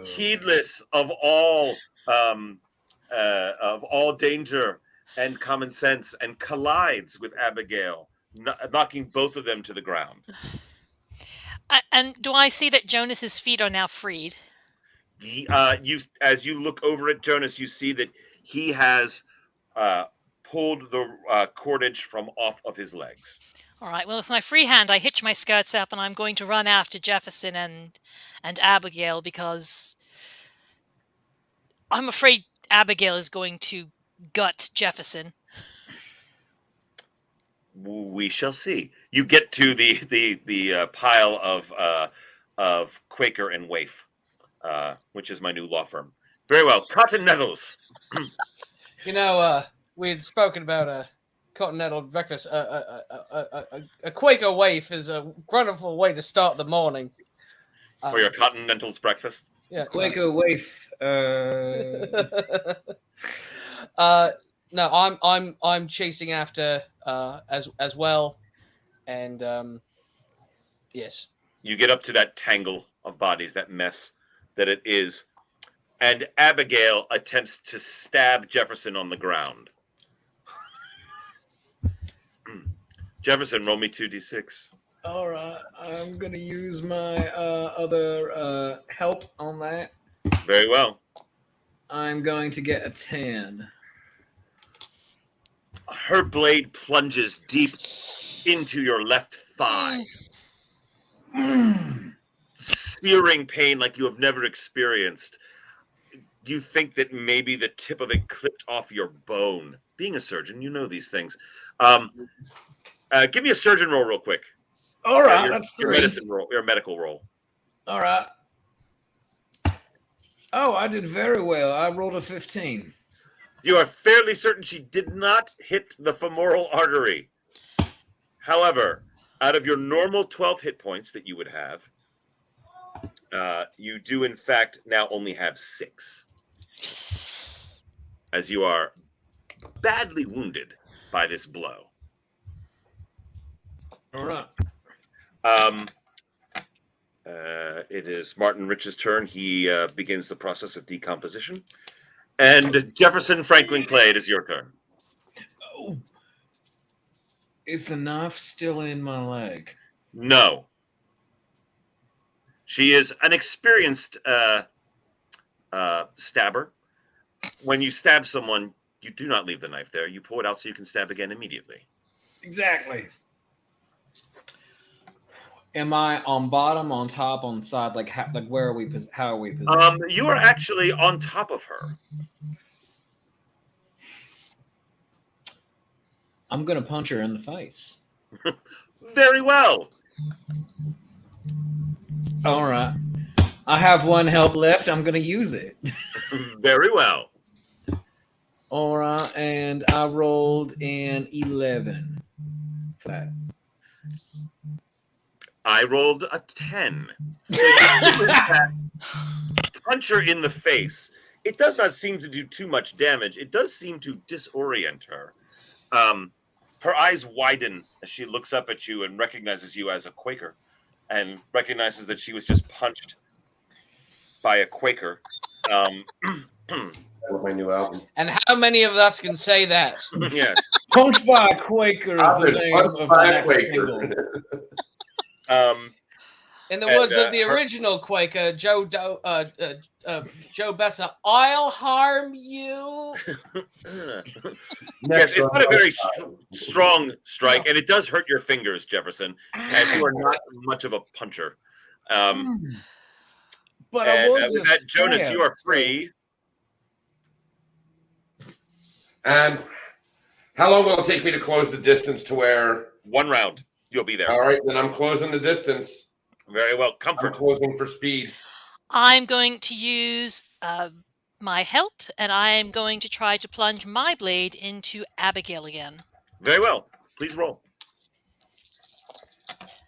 heedless of all danger and common sense, and collides with Abigail, knocking both of them to the ground. And do I see that Jonas's feet are now freed? As you look over at Jonas, you see that he has pulled the cordage from off of his legs. All right. Well, with my free hand, I hitch my skirts up, and I'm going to run after Jefferson and Abigail, because I'm afraid Abigail is going to gut Jefferson. We shall see. You get to the pile of Quaker and Waif, which is my new law firm. Very well, Cotton Nettles. We had spoken about a continental breakfast. A Quaker waif is a wonderful way to start the morning. For your Continental's breakfast. Yeah, Quaker waif. No, I'm chasing after as well, and yes. You get up to that tangle of bodies, that mess that it is, and Abigail attempts to stab Jefferson on the ground. Jefferson, roll me 2d6. All right. I'm going to use my other help on that. Very well. I'm going to get a 10. Her blade plunges deep into your left thigh. Searing pain like you have never experienced. You think that maybe the tip of it clipped off your bone. Being a surgeon, you know these things. Give me a surgeon roll real quick. All right, that's 3. Your medicine roll, your medical roll. All right. Oh, I did very well. I rolled a 15. You are fairly certain she did not hit the femoral artery. However, out of your normal 12 hit points that you would have, you do in fact now only have 6. As you are badly wounded by this blow. All right. It is Martin Rich's turn. He begins the process of decomposition. And Jefferson Franklin Clay, it is your turn. Oh. Is the knife still in my leg? No. She is an experienced stabber. When you stab someone, you do not leave the knife there. You pull it out so you can stab again immediately. Exactly. Am I on bottom, on top, on side? Where are we? How are we positioned? You are actually on top of her. I'm gonna punch her in the face. Very well. All right. I have 1 help left. I'm gonna use it. Very well. All right, and I rolled an 11 for that. I rolled a 10. So you punch her in the face. It does not seem to do too much damage. It does seem to disorient her. Her eyes widen as she looks up at you and recognizes you as a Quaker, and recognizes that she was just punched by a Quaker. My new album. And how many of us can say that? Yes. Punched by a Quaker is the name of the next single. In the And, words of the her- original Quaker, Joe Besser, I'll harm you. Yes, it's not a very strong strike, and it does hurt your fingers, Jefferson, and you are not much of a puncher. But And I was with just that, Jonas, you are stabbed, free. And how long will it take me to close the distance to where? 1 round. You'll be there. All right, then I'm closing the distance. Very well. I'm Comfort. closing for speed. I'm going to use my help, and I am going to try to plunge my blade into Abigail again. Very well. Please roll.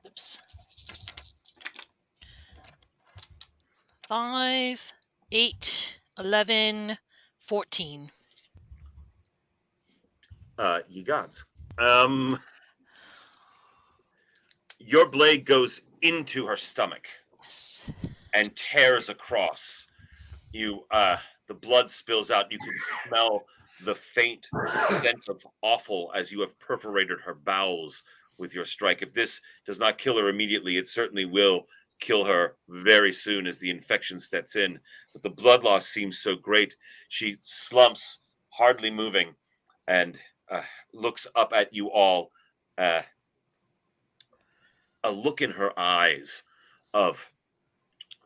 Oops. 5, 8, 11, 14. Ye gods. Your blade goes into her stomach Yes. and tears across. You, the blood spills out. You can smell the faint scent of offal as you have perforated her bowels with your strike. If this does not kill her immediately, it certainly will kill her very soon as the infection sets in. But the blood loss seems so great. She slumps, hardly moving, and looks up at you all. A look in her eyes of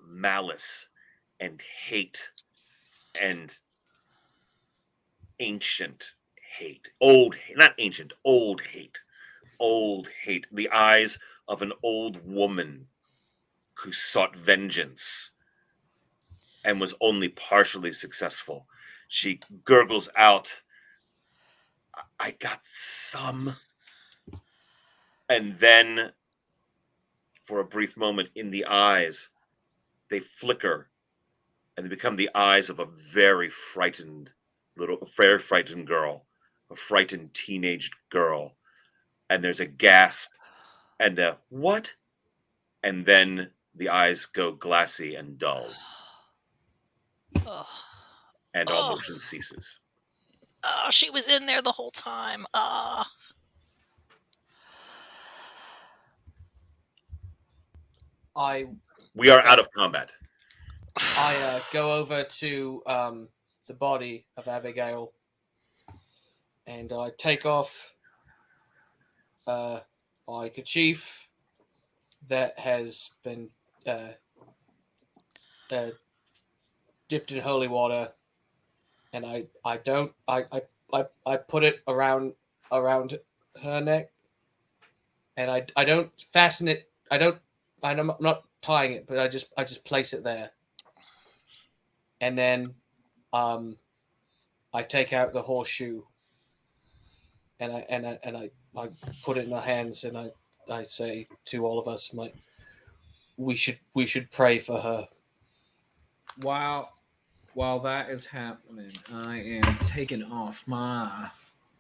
malice and hate and ancient hate. Not ancient, old hate. Old hate. The eyes of an old woman who sought vengeance and was only partially successful. She gurgles out, I got some. And then, for a brief moment, in the eyes, they flicker and they become the eyes of a very frightened girl, a frightened teenage girl. And there's a gasp and a what? And then the eyes go glassy and dull. Oh, And all motion ceases. she was in there the whole time. We are out of combat. I go over to the body of Abigail, and I take off my kerchief that has been dipped in holy water, and I put it around her neck, and I don't fasten it. I'm not tying it, but I just place it there. And then I take out the horseshoe and I put it in our hands, and I say to all of us, we should pray for her. While that is happening, I am taking off my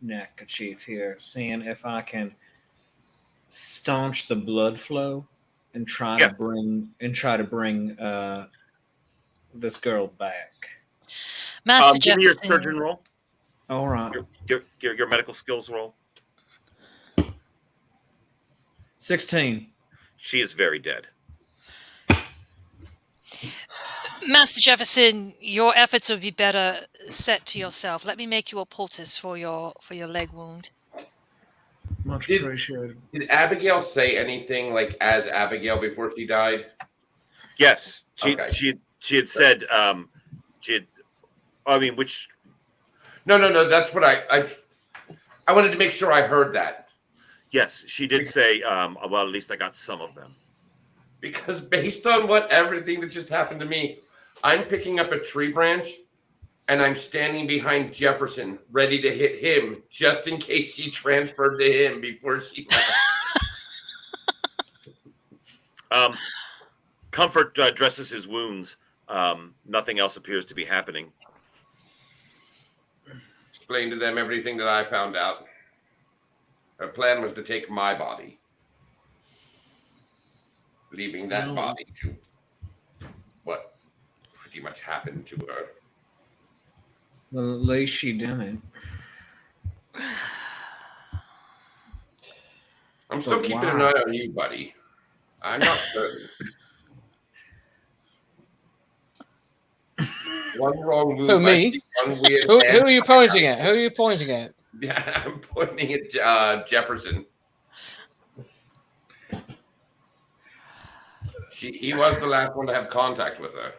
neckerchief here, seeing if I can staunch the blood flow and try to bring this girl back. Master Give me your Jefferson. surgeon roll. All right. Your medical skills roll. 16. She is very dead. Master Jefferson, your efforts would be better set to yourself. Let me make you a poultice for your leg wound. Much Did- appreciated. Did Abigail say anything like as Abigail before she died? Yes, she had said which No. That's what I wanted to make sure I heard that, yes, she did say. Well, at least I got some of them. because based on everything that just happened to me, I'm picking up a tree branch and I'm standing behind Jefferson, ready to hit him just in case she transferred to him before she left. Comfort dresses his wounds. Nothing else appears to be happening. Explain to them everything that I found out. Her plan was to take my body, leaving that body to what pretty much happened to her. Well, at least she didn't. I'm still keeping an eye on you, buddy. I'm not certain. One wrong move. Who, me? One weird Who hand. are you pointing at? Who are you pointing at? Yeah, I'm pointing at Jefferson. He was the last one to have contact with her.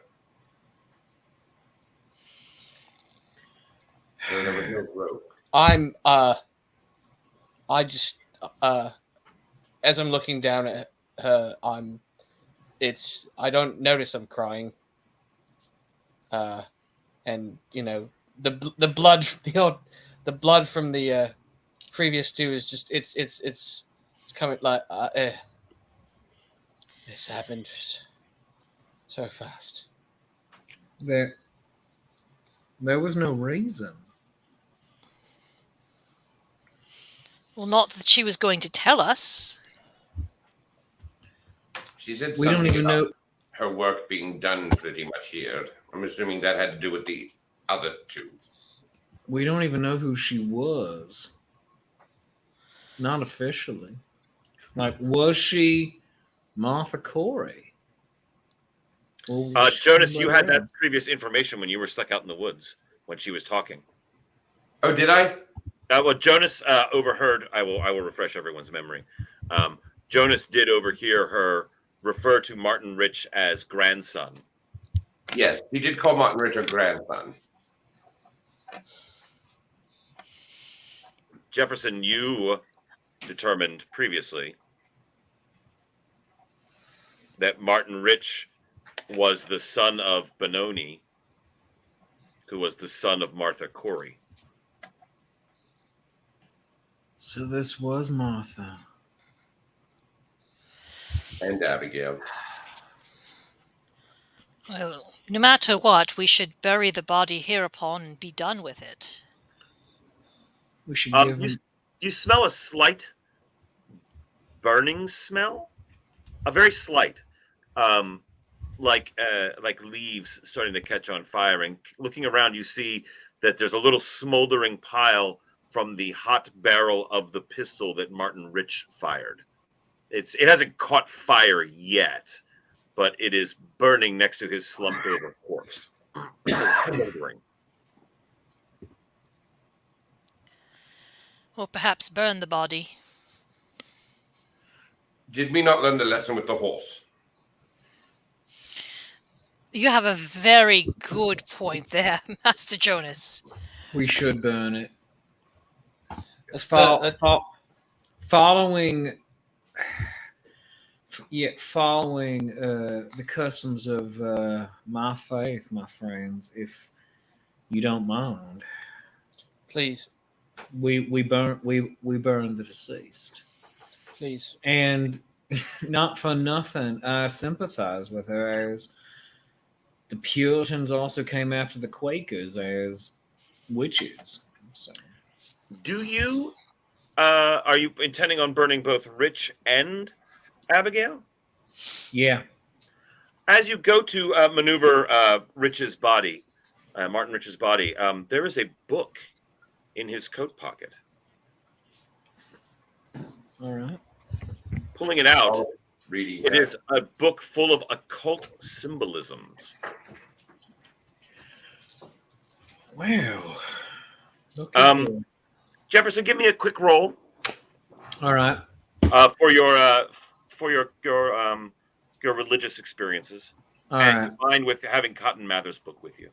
So there was no rope. I just as I'm looking down at her, I don't notice I'm crying. And you know, the blood the blood from the previous two is just it's coming like this happened so fast. There was no reason. Well, not that she was going to tell us. She said We don't something even about know. her work being done pretty much here. I'm assuming that had to do with the other two. We don't even know who she was. Not officially. Like, was she Martha Corey? Or was Jonas, you somebody had that else? previous information when you were stuck out in the woods when she was talking. Oh, did I? Well, Jonas overheard. I will refresh everyone's memory. Jonas did overhear her refer to Martin Rich as grandson. Yes, he did call Martin Rich her grandson. Jefferson, you determined previously that Martin Rich was the son of Benoni, who was the son of Martha Corey. So this was Martha. And Abigail. Well, no matter what, we should bury the body hereupon and be done with it. We should give him. You smell a slight burning smell, a very slight, like leaves starting to catch on fire. And looking around, you see that there's a little smoldering pile from the hot barrel of the pistol that Martin Rich fired. It hasn't caught fire yet, but it is burning next to his slumped over corpse. Smoldering. Or perhaps burn the body. Did we not learn the lesson with the horse? You have a very good point there, Master Jonas. We should burn it. Following the customs of my faith, my friends, if you don't mind, please, we burn the deceased. please. And not for nothing, I sympathize with her, as the Puritans also came after the Quakers as witches. So, Do you? Are you intending on burning both Rich and Abigail? yeah. As you go to maneuver Rich's body, Martin Rich's body, there is a book in his coat pocket. All right. Pulling it out, Reading. it is a book full of occult symbolisms. Wow. Jefferson, give me a quick roll All right. for your religious experiences, All and right. combined with having Cotton Mather's book with you.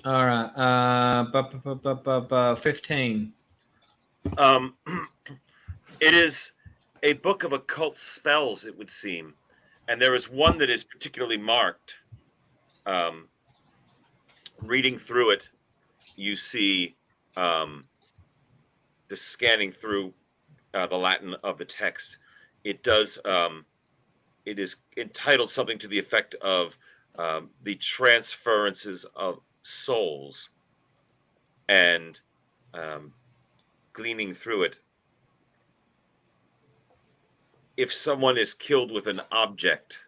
All right. 15. It is a book of occult spells, it would seem, and there is one that is particularly marked. Reading through it, you see the scanning through the Latin of the text. It does. It is entitled something to the effect of the transferences of souls, and gleaning through it, if someone is killed with an object,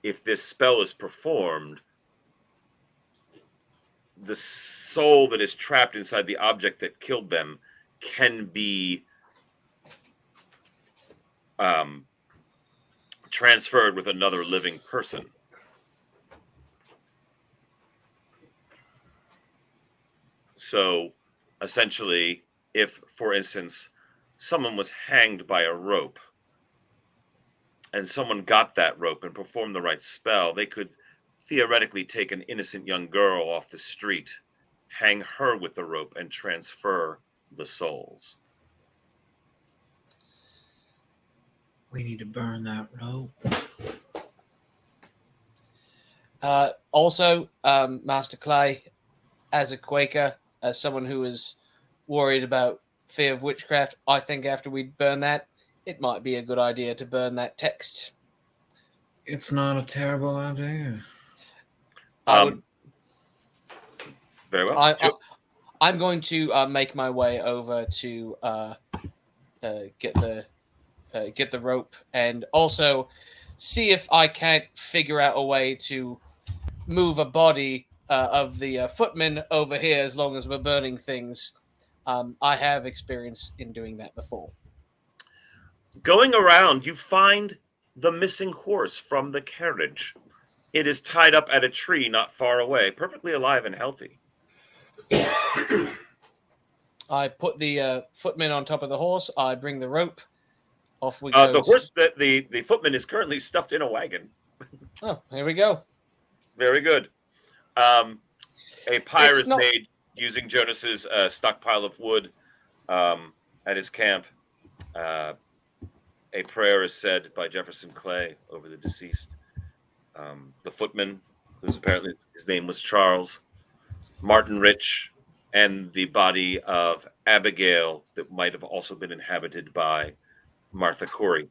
if this spell is performed, the soul that is trapped inside the object that killed them can be transferred with another living person. So essentially, if, for instance, someone was hanged by a rope and someone got that rope and performed the right spell, they could theoretically take an innocent young girl off the street, hang her with the rope, and transfer the souls. We need to burn that rope. Also, Master Clay, as a Quaker, as someone who is worried about fear of witchcraft, I think after we burn that, it might be a good idea to burn that text. It's not a terrible idea. Very well. I'm going to make my way over to get the rope, and also see if I can't figure out a way to move a body of the footman over here as long as we're burning things. I have experience in doing that before. Going around, you find the missing horse from the carriage. It is tied up at a tree not far away, perfectly alive and healthy. I put the footman on top of the horse. I bring the rope. Off we go. The horse, the footman is currently stuffed in a wagon. Oh, here we go. Very good. A pyre is made using Jonas's stockpile of wood at his camp. A prayer is said by Jefferson Clay over the deceased. The footman, whose apparently his name was Charles, Martin Rich, and the body of Abigail that might have also been inhabited by Martha Corey.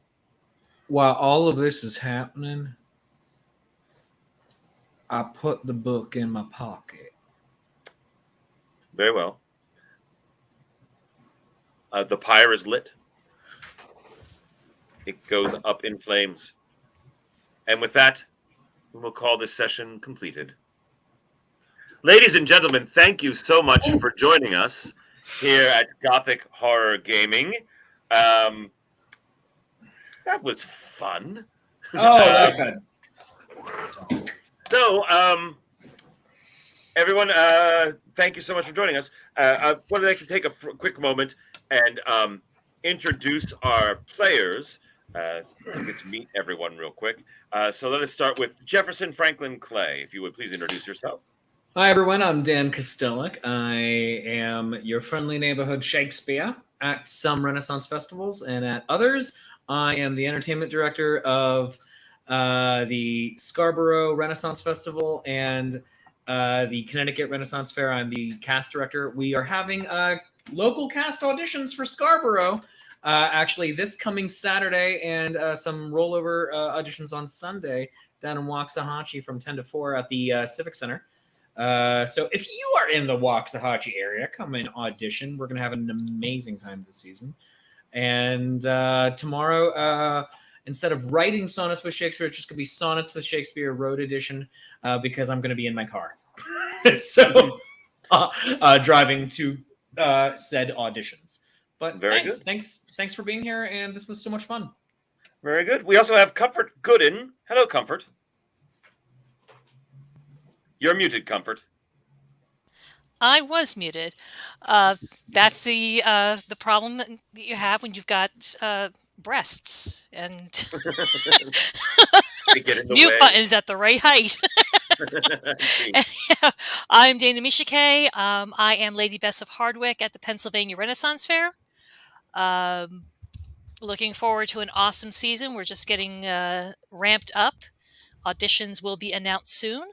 While all of this is happening, I put the book in my pocket. Very well. The pyre is lit. It goes up in flames. And with that, we will call this session completed. Ladies and gentlemen, thank you so much for joining us here at Gothic Horror Gaming. That was fun. Oh, So, everyone, thank you so much for joining us. I wanted to take a quick moment and introduce our players. To get to meet everyone real quick. So let us start with Jefferson Franklin Clay. If you would please introduce yourself. Hi, everyone. I'm Dan Kostelik. I am your friendly neighborhood Shakespeare at some Renaissance festivals, and at others, I am the entertainment director of the Scarborough Renaissance Festival and the Connecticut Renaissance Fair. I'm the cast director. We are having local cast auditions for Scarborough, actually this coming Saturday, and some rollover auditions on Sunday down in Waxahachie from 10 to 4 at the Civic Center. So if you are in the Waxahachie area, come and audition. We're going to have an amazing time this season. And tomorrow, instead of writing Sonnets with Shakespeare, it's just going to be Sonnets with Shakespeare Road Edition, because I'm going to be in my car. So driving to said auditions. But thanks for being here, and this was so much fun. Very good. We also have Comfort Gooden. Hello, Comfort. You're muted, Comfort. I was muted. That's the problem that you have when you've got breasts and mute buttons at the right height. I'm Dana Mishike. I am Lady Bess of Hardwick at the Pennsylvania Renaissance Fair. Looking forward to an awesome season. We're just getting ramped up. Auditions will be announced soon.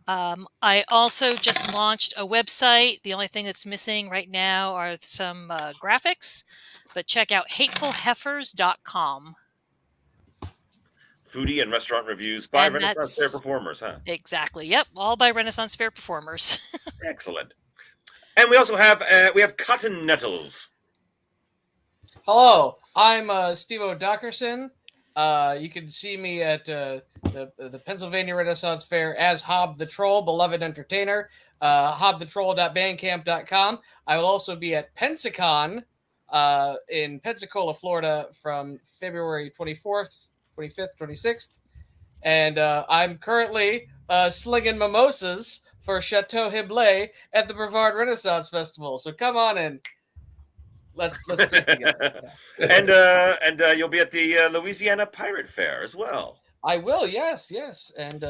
I also just launched a website. The only thing that's missing right now are some graphics, but check out hatefulheifers.com. Foodie and restaurant reviews by Renaissance Fair performers, huh? Exactly. Yep, all by Renaissance Fair performers. Excellent. And we also have Cotton Nettles. Hello, I'm Steve O'Dockerson. You can see me at the Pennsylvania Renaissance Fair as Hob the Troll, beloved entertainer. hobthetroll.bandcamp.com. I will also be at Pensacon in Pensacola, Florida from February 24th, 25th, 26th. And I'm currently slinging mimosas for Chateau Hiblet at the Brevard Renaissance Festival. So come on in. Let's drink together. Yeah. And you'll be at the Louisiana Pirate Fair as well. I will, yes, and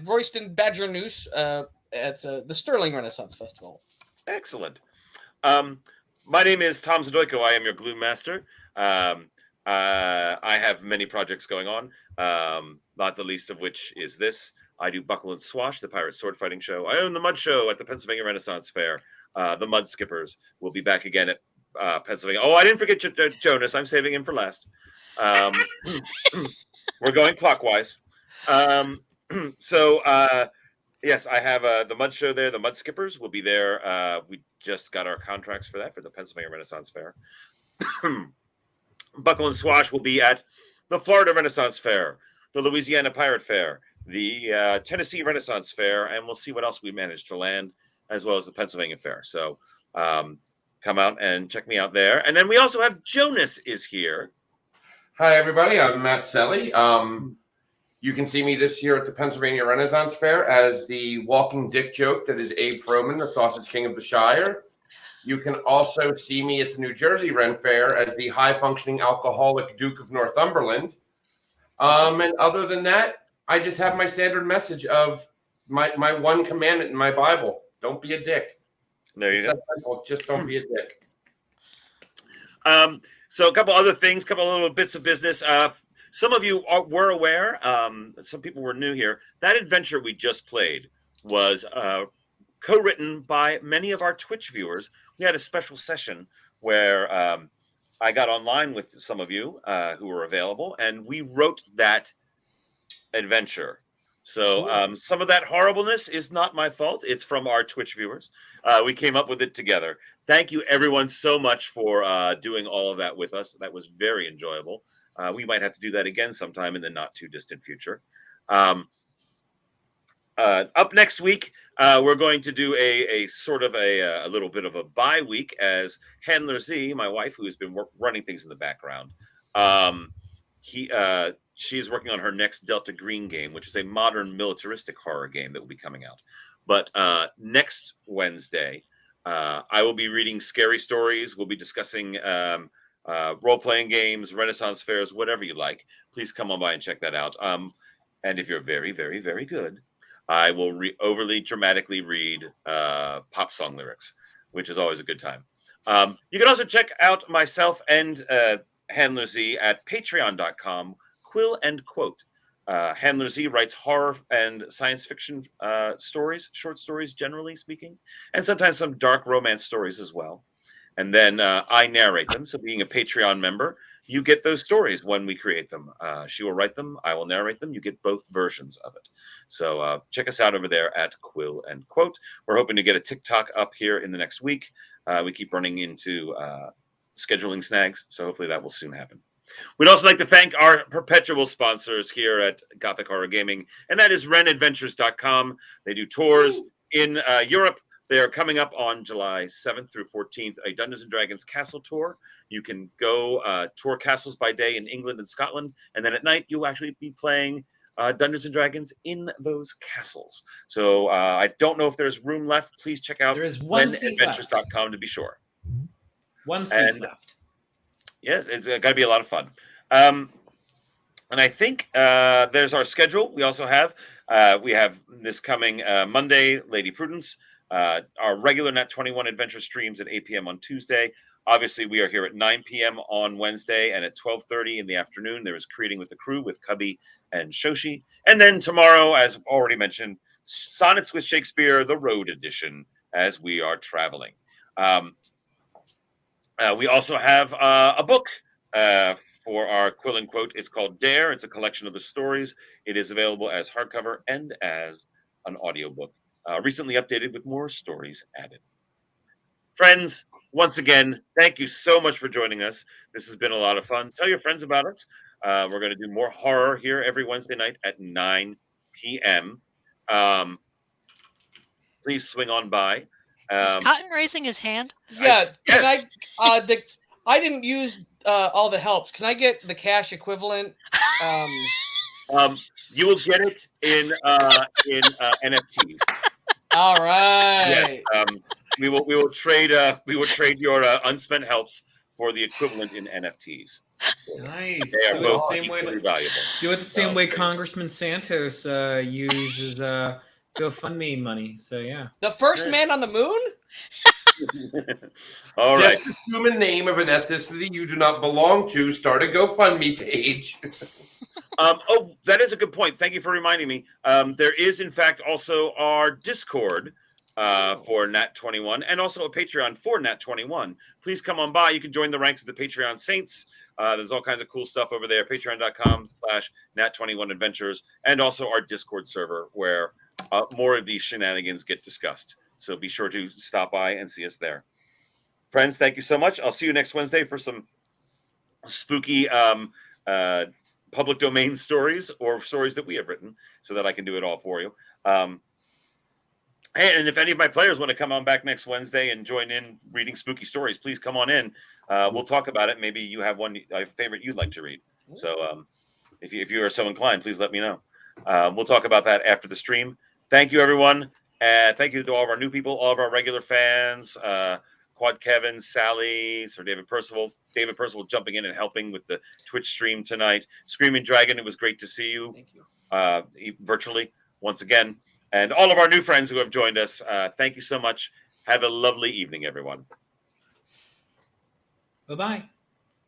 Royston Badger Noose at the Sterling Renaissance Festival. Excellent. My name is Tom Zadoyko. I am your glue master. I have many projects going on, not the least of which is this. I do Buckle and Swash, the pirate sword fighting show. I own the Mud Show at the Pennsylvania Renaissance Fair. The Mud Skippers will be back again at Pennsylvania. Oh, I didn't forget Jonas. I'm saving him for last. We're going clockwise. Yes, I have the Mud Show there. The Mud Skippers will be there. We just got our contracts for that for the Pennsylvania Renaissance Fair. Buckle and Swash will be at the Florida Renaissance Fair, the Louisiana Pirate Fair, the Tennessee Renaissance Fair, and we'll see what else we manage to land, as well as the Pennsylvania Fair. So come out and check me out there. And then we also have Jonas is here. Hi, everybody. I'm Matt Selly. You can see me this year at the Pennsylvania Renaissance Fair as the walking dick joke that is Abe Froman, the Sausage King of the Shire. You can also see me at the New Jersey Ren Fair as the high-functioning alcoholic Duke of Northumberland. And other than that, I just have my standard message of my one commandment in my Bible. Don't be a dick. There you go. Just don't be a dick. So a couple other things, couple little bits of business. Some of you were aware, some people were new here. That adventure we just played was co-written by many of our Twitch viewers. We had a special session where I got online with some of you who were available, and we wrote that adventure. So some of that horribleness is not my fault. It's from our Twitch viewers. We came up with it together. Thank you, everyone, so much for doing all of that with us. That was very enjoyable. We might have to do that again sometime in the not too distant future. Up next week, we're going to do a sort of a little bit of a bye week as Handler Z, my wife, who has been running things in the background. She is working on her next Delta Green game, which is a modern militaristic horror game that will be coming out. But next Wednesday, I will be reading scary stories. We'll be discussing role-playing games, Renaissance fairs, whatever you like. Please come on by and check that out. And if you're very, very, very good, I will overly dramatically read pop song lyrics, which is always a good time. You can also check out myself and Handler Z at patreon.com, Quill and Quote. Handler Z writes horror and science fiction stories, short stories, generally speaking, and sometimes some dark romance stories as well. And then I narrate them. So being a Patreon member, you get those stories when we create them. She will write them. I will narrate them. You get both versions of it. So check us out over there at Quill and Quote. We're hoping to get a TikTok up here in the next week. We keep running into scheduling snags, so hopefully that will soon happen. We'd also like to thank our perpetual sponsors here at Gothic Horror Gaming, and that is renadventures.com. They do tours in Europe. They are coming up on July 7th through 14th, a Dungeons & Dragons castle tour. You can go tour castles by day in England and Scotland, and then at night you'll actually be playing Dungeons & Dragons in those castles. So I don't know if there's room left. Please check out renadventures.com to be sure. One seat left. Yes, it's got to be a lot of fun. And I think there's our schedule. We also have this coming Monday, Lady Prudence. Our regular Nat 21 Adventure streams at 8 p.m. on Tuesday. Obviously, we are here at 9 p.m. on Wednesday, and at 12:30 in the afternoon, there is Creating with the Crew with Cubby and Shoshi. And then tomorrow, as already mentioned, Sonnets with Shakespeare, the Road Edition, as we are traveling. We also have a book for our Quill and Quote. It's called Dare. It's a collection of the stories. It is available as hardcover and as an audiobook. Recently updated with more stories added. Friends, once again, thank you so much for joining us. This has been a lot of fun. Tell your friends about it. We're going to do more horror here every Wednesday night at 9 p.m. Please swing on by. Is Cotton raising his hand? Yeah, I didn't use all the helps. Can I get the cash equivalent? You will get it in NFTs. All right. Yeah, we will trade your unspent helps for the equivalent in NFTs. Nice. They are Do it the both same way. equally valuable. Do it the same way Okay. Congressman Santos uses GoFundMe money. So yeah. The first man on the moon? All right. Just assume a name of an ethnicity you do not belong to. Start a GoFundMe page. Oh, that is a good point. Thank you for reminding me. There is, in fact, also our Discord for Nat21 and also a Patreon for Nat21. Please come on by. You can join the ranks of the Patreon Saints. There's all kinds of cool stuff over there. Patreon.com/Nat21Adventures and also our Discord server where more of these shenanigans get discussed. So be sure to stop by and see us there. Friends, thank you so much. I'll see you next Wednesday for some spooky public domain stories or stories that we have written so that I can do it all for you. And if any of my players want to come on back next Wednesday and join in reading spooky stories, please come on in. We'll talk about it. Maybe you have one favorite you'd like to read. So if you are so inclined, please let me know. We'll talk about that after the stream. Thank you, everyone. Thank you to all of our new people, all of our regular fans, Quad Kevin, Sally, Sir David Percival jumping in and helping with the Twitch stream tonight. Screaming Dragon, it was great to see you. Thank you. Virtually once again. And all of our new friends who have joined us, thank you so much. Have a lovely evening, everyone. Bye-bye.